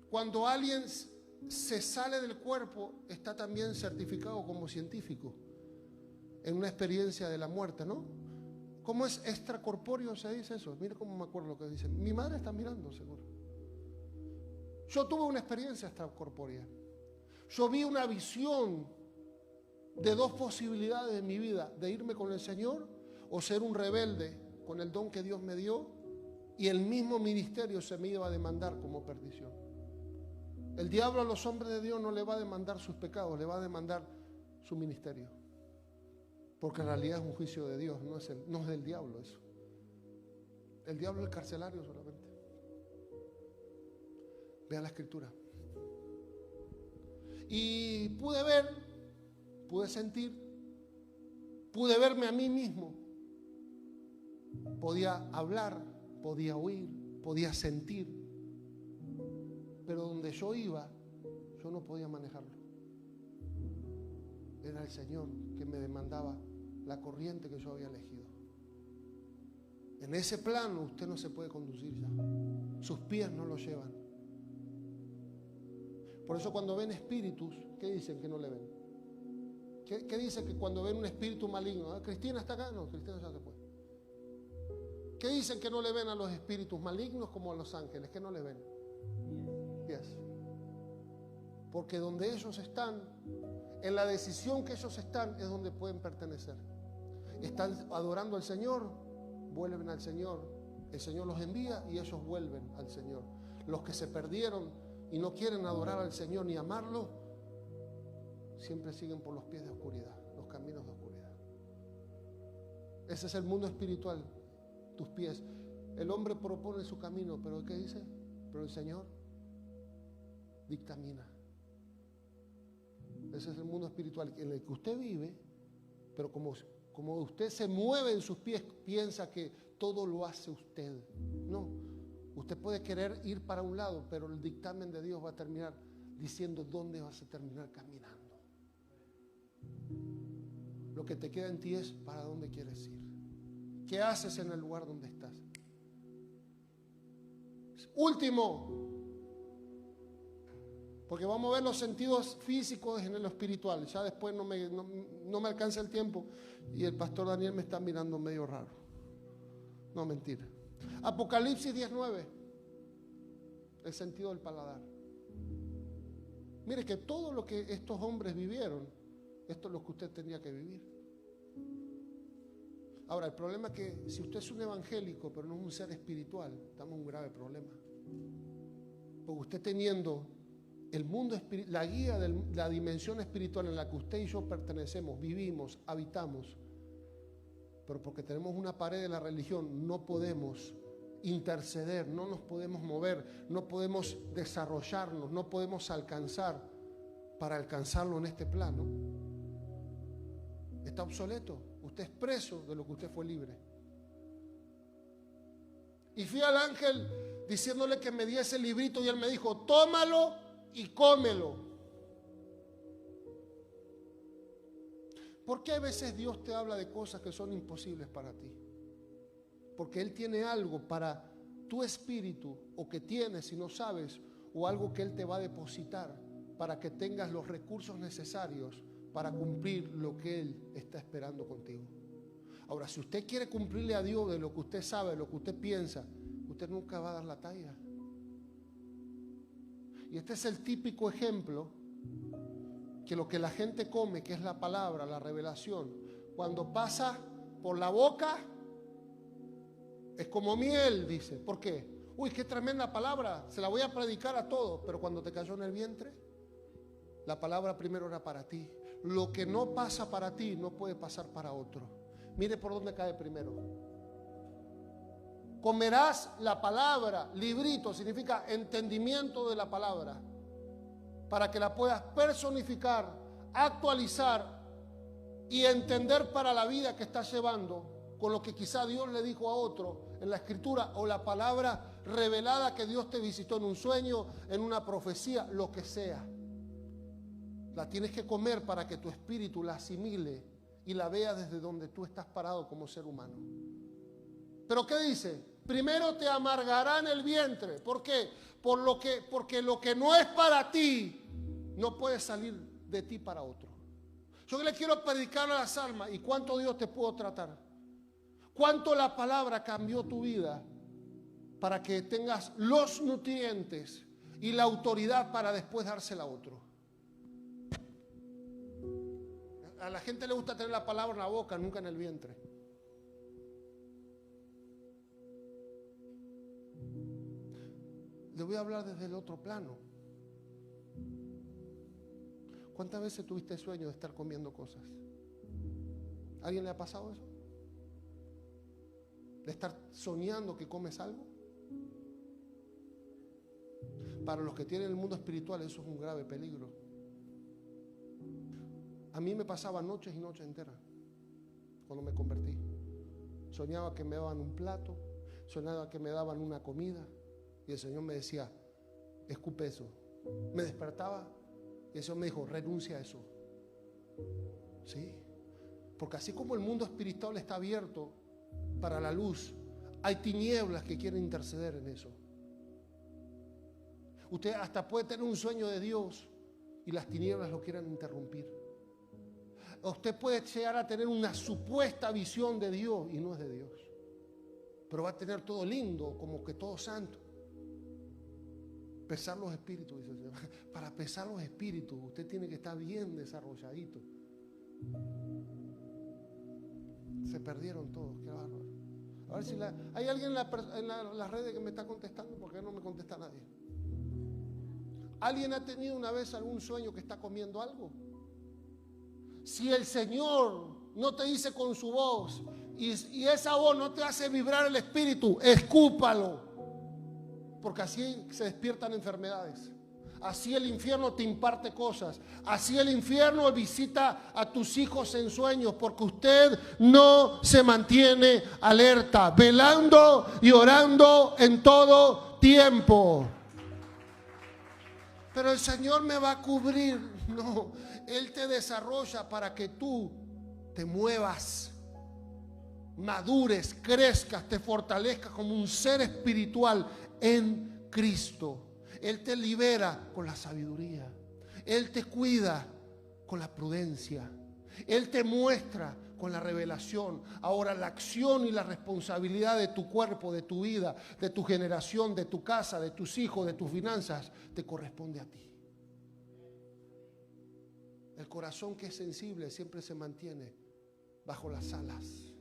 cuando alguien se sale del cuerpo, está también certificado como científico en una experiencia de la muerte, ¿no? ¿Cómo es extracorpóreo se dice eso? Mire cómo me acuerdo lo que dice. Mi madre está mirando, seguro. Yo tuve una experiencia extracorpórea. Yo vi una visión de dos posibilidades en mi vida, de irme con el Señor o ser un rebelde con el don que Dios me dio, y el mismo ministerio se me iba a demandar como perdición. El diablo a los hombres de Dios no le va a demandar sus pecados, le va a demandar su ministerio, porque en realidad es un juicio de Dios, no es del diablo eso. El diablo es el carcelario solamente. Vean la escritura. Y pude ver, pude sentir, pude verme a mí mismo. Podía hablar, podía oír, podía sentir, pero donde yo iba, yo no podía manejarlo. Era el Señor que me demandaba la corriente que yo había elegido. En ese plano usted no se puede conducir ya. Sus pies no lo llevan. Por eso cuando ven espíritus, ¿qué dicen que no le ven? ¿Qué dice que cuando ven un espíritu maligno? ¿Ah, Cristina está acá? No, Cristina ya se fue. ¿Qué dicen que no le ven a los espíritus malignos como a los ángeles? ¿Qué no le ven? Yes. Porque donde ellos están En la decisión que ellos están es donde pueden pertenecer. Están adorando al Señor, vuelven al Señor. El Señor los envía y ellos vuelven al Señor. Los que se perdieron y no quieren adorar al Señor ni amarlo, siempre siguen por los pies de oscuridad, los caminos de oscuridad. Ese es el mundo espiritual, tus pies. El hombre propone su camino, pero ¿qué dice? Pero el Señor dictamina. Ese es el mundo espiritual en el que usted vive, pero como usted se mueve en sus pies, piensa que todo lo hace usted. No, usted puede querer ir para un lado, pero el dictamen de Dios va a terminar diciendo dónde vas a terminar caminando. Lo que te queda en ti es para dónde quieres ir. ¿Qué haces en el lugar donde estás? Último, porque vamos a ver los sentidos físicos en lo espiritual. Ya después no me alcanza el tiempo y el pastor Daniel me está mirando medio raro. No, mentira. Apocalipsis 19, el sentido del paladar. Mire que todo lo que estos hombres vivieron, esto es lo que usted tenía que vivir. Ahora, el problema es que si usted es un evangélico pero no es un ser espiritual, estamos en un grave problema. Porque usted teniendo el mundo, la guía de la dimensión espiritual en la que usted y yo pertenecemos, vivimos, habitamos, pero porque tenemos una pared de la religión no podemos interceder, no nos podemos mover, no podemos desarrollarnos, no podemos alcanzar para alcanzarlo en este plano. Está obsoleto. Usted es preso de lo que usted fue libre. Y fui al ángel diciéndole que me diese el librito y él me dijo, tómalo y cómelo. ¿Por qué a veces Dios te habla de cosas que son imposibles para ti? Porque Él tiene algo para tu espíritu, o que tienes si no sabes, o algo que Él te va a depositar para que tengas los recursos necesarios para cumplir lo que Él está esperando contigo. Ahora, si usted quiere cumplirle a Dios de lo que usted sabe, de lo que usted piensa, usted nunca va a dar la talla. Y este es el típico ejemplo que lo que la gente come, que es la palabra, la revelación, cuando pasa por la boca, es como miel, dice. ¿Por qué? Uy, qué tremenda palabra, se la voy a predicar a todos, pero cuando te cayó en el vientre, la palabra primero era para ti. Lo que no pasa para ti no puede pasar para otro. Mire por dónde cae primero. Comerás la palabra, librito, significa entendimiento de la palabra, para que la puedas personificar, actualizar y entender para la vida que estás llevando, con lo que quizá Dios le dijo a otro en la escritura, o la palabra revelada que Dios te visitó en un sueño, en una profecía, lo que sea. La tienes que comer para que tu espíritu la asimile y la vea desde donde tú estás parado como ser humano. ¿Pero qué dice? Primero te amargarán el vientre. ¿Por qué? Porque lo que no es para ti no puede salir de ti para otro. Yo le quiero predicar a las almas. ¿Y cuánto Dios te pudo tratar? ¿Cuánto la palabra cambió tu vida para que tengas los nutrientes y la autoridad para después dársela a otro? A la gente le gusta tener la palabra en la boca, nunca en el vientre. Le voy a hablar desde el otro plano. ¿Cuántas veces tuviste el sueño de estar comiendo cosas? ¿A alguien le ha pasado eso? ¿De estar soñando que comes algo? Para los que tienen el mundo espiritual eso es un grave peligro. A mí me pasaba noches y noches enteras cuando me convertí. Soñaba que me daban un plato, soñaba que me daban una comida y el Señor me decía, escupe eso. Me despertaba y el Señor me dijo, renuncia a eso. Sí, porque así como el mundo espiritual está abierto para la luz, hay tinieblas que quieren interceder en eso. Usted hasta puede tener un sueño de Dios y las tinieblas lo quieran interrumpir. Usted puede llegar a tener una supuesta visión de Dios y no es de Dios, pero va a tener todo lindo, como que todo santo. Pesar los espíritus, dice el Señor. Para pesar los espíritus, usted tiene que estar bien desarrolladito. Se perdieron todos, qué bárbaro. A ver si hay alguien en las redes que me está contestando, porque no me contesta nadie. ¿Alguien ha tenido una vez algún sueño que está comiendo algo? Si el Señor no te dice con su voz y esa voz no te hace vibrar el espíritu, escúpalo. Porque así se despiertan enfermedades. Así el infierno te imparte cosas. Así el infierno visita a tus hijos en sueños, porque usted no se mantiene alerta, velando y orando en todo tiempo. Pero el Señor me va a cubrir. No, Él te desarrolla para que tú te muevas, madures, crezcas, te fortalezcas como un ser espiritual en Cristo. Él te libera con la sabiduría. Él te cuida con la prudencia. Él te muestra con la revelación. Ahora la acción y la responsabilidad de tu cuerpo, de tu vida, de tu generación, de tu casa, de tus hijos, de tus finanzas, te corresponde a ti. El corazón que es sensible siempre se mantiene bajo las alas,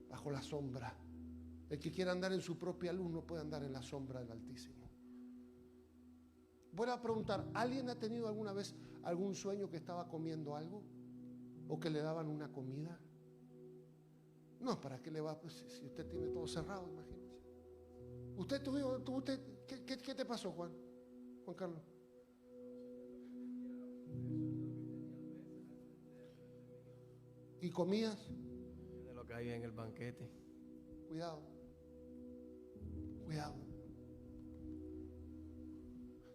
bajo la sombra. El que quiera andar en su propia luz no puede andar en la sombra del Altísimo. Voy a preguntar, ¿alguien ha tenido alguna vez algún sueño que estaba comiendo algo? ¿O que le daban una comida? No, ¿para qué le va? Pues, si usted tiene todo cerrado, imagínese. ¿Qué te pasó, Juan Carlos? ¿Y comías? De lo que hay en el banquete. Cuidado.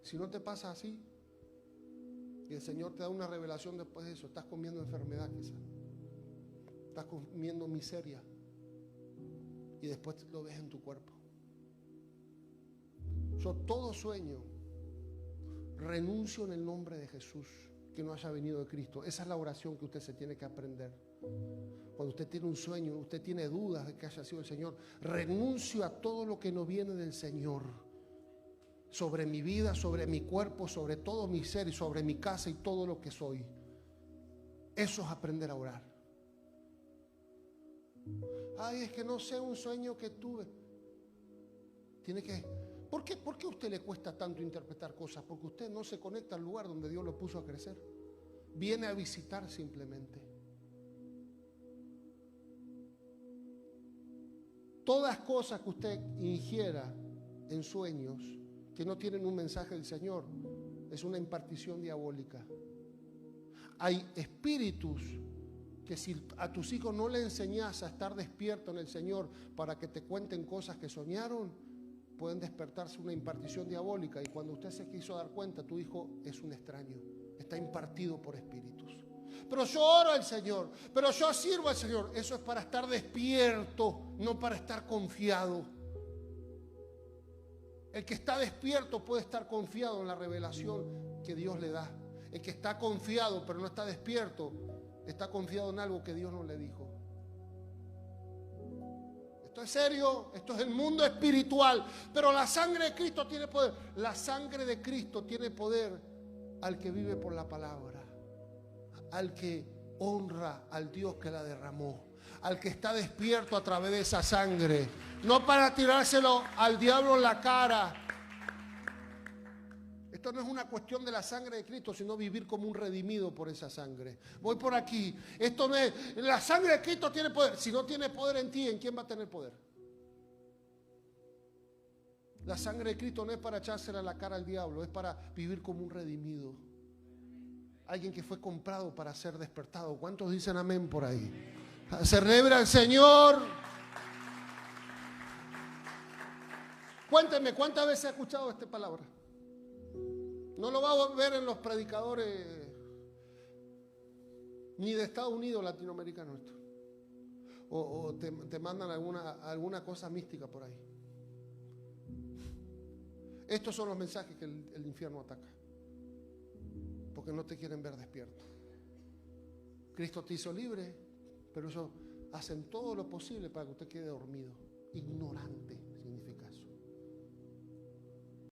Si no te pasa así y el Señor te da una revelación después de eso, estás comiendo enfermedad quizás, estás comiendo miseria y después lo ves en tu cuerpo. Yo todo sueño renuncio en el nombre de Jesús que no haya venido de Cristo. Esa es la oración que usted se tiene que aprender. Cuando usted tiene un sueño, usted tiene dudas de que haya sido el Señor, renuncio a todo lo que no viene del Señor, sobre mi vida, sobre mi cuerpo, sobre todo mi ser y sobre mi casa y todo lo que soy. Eso es aprender a orar. Ay, es que no sé, un sueño que tuve. ¿Por qué a usted le cuesta tanto interpretar cosas? Porque usted no se conecta al lugar donde Dios lo puso a crecer. Viene a visitar simplemente. Todas cosas que usted ingiera en sueños que no tienen un mensaje del Señor es una impartición diabólica. Hay espíritus que si a tus hijos no le enseñas a estar despierto en el Señor para que te cuenten cosas que soñaron, pueden despertarse una impartición diabólica, y cuando usted se quiso dar cuenta, tu hijo es un extraño, está impartido por espíritus. Pero yo oro al Señor, pero yo sirvo al Señor. Eso es para estar despierto, no para estar confiado. El que está despierto puede estar confiado en la revelación que Dios le da. El que está confiado pero no está despierto, está confiado en algo que Dios no le dijo. Esto es serio, esto es el mundo espiritual. Pero la sangre de Cristo tiene poder. La sangre de Cristo tiene poder al que vive por la palabra, al que honra al Dios que la derramó, al que está despierto a través de esa sangre, no para tirárselo al diablo en la cara. Esto no es una cuestión de la sangre de Cristo, sino vivir como un redimido por esa sangre. Voy por aquí. Esto no es, la sangre de Cristo tiene poder. Si no tiene poder en ti, ¿en quién va a tener poder? La sangre de Cristo no es para echársela a la cara al diablo, es para vivir como un redimido. Alguien que fue comprado para ser despertado. ¿Cuántos dicen amén por ahí? Celebra al Señor. Cuéntenme, ¿cuántas veces ha escuchado esta palabra? No lo va a ver en los predicadores ni de Estados Unidos, latinoamericanos. O te mandan alguna cosa mística por ahí. Estos son los mensajes que el infierno ataca, porque no te quieren ver despierto. Cristo te hizo libre, pero ellos hacen todo lo posible para que usted quede dormido.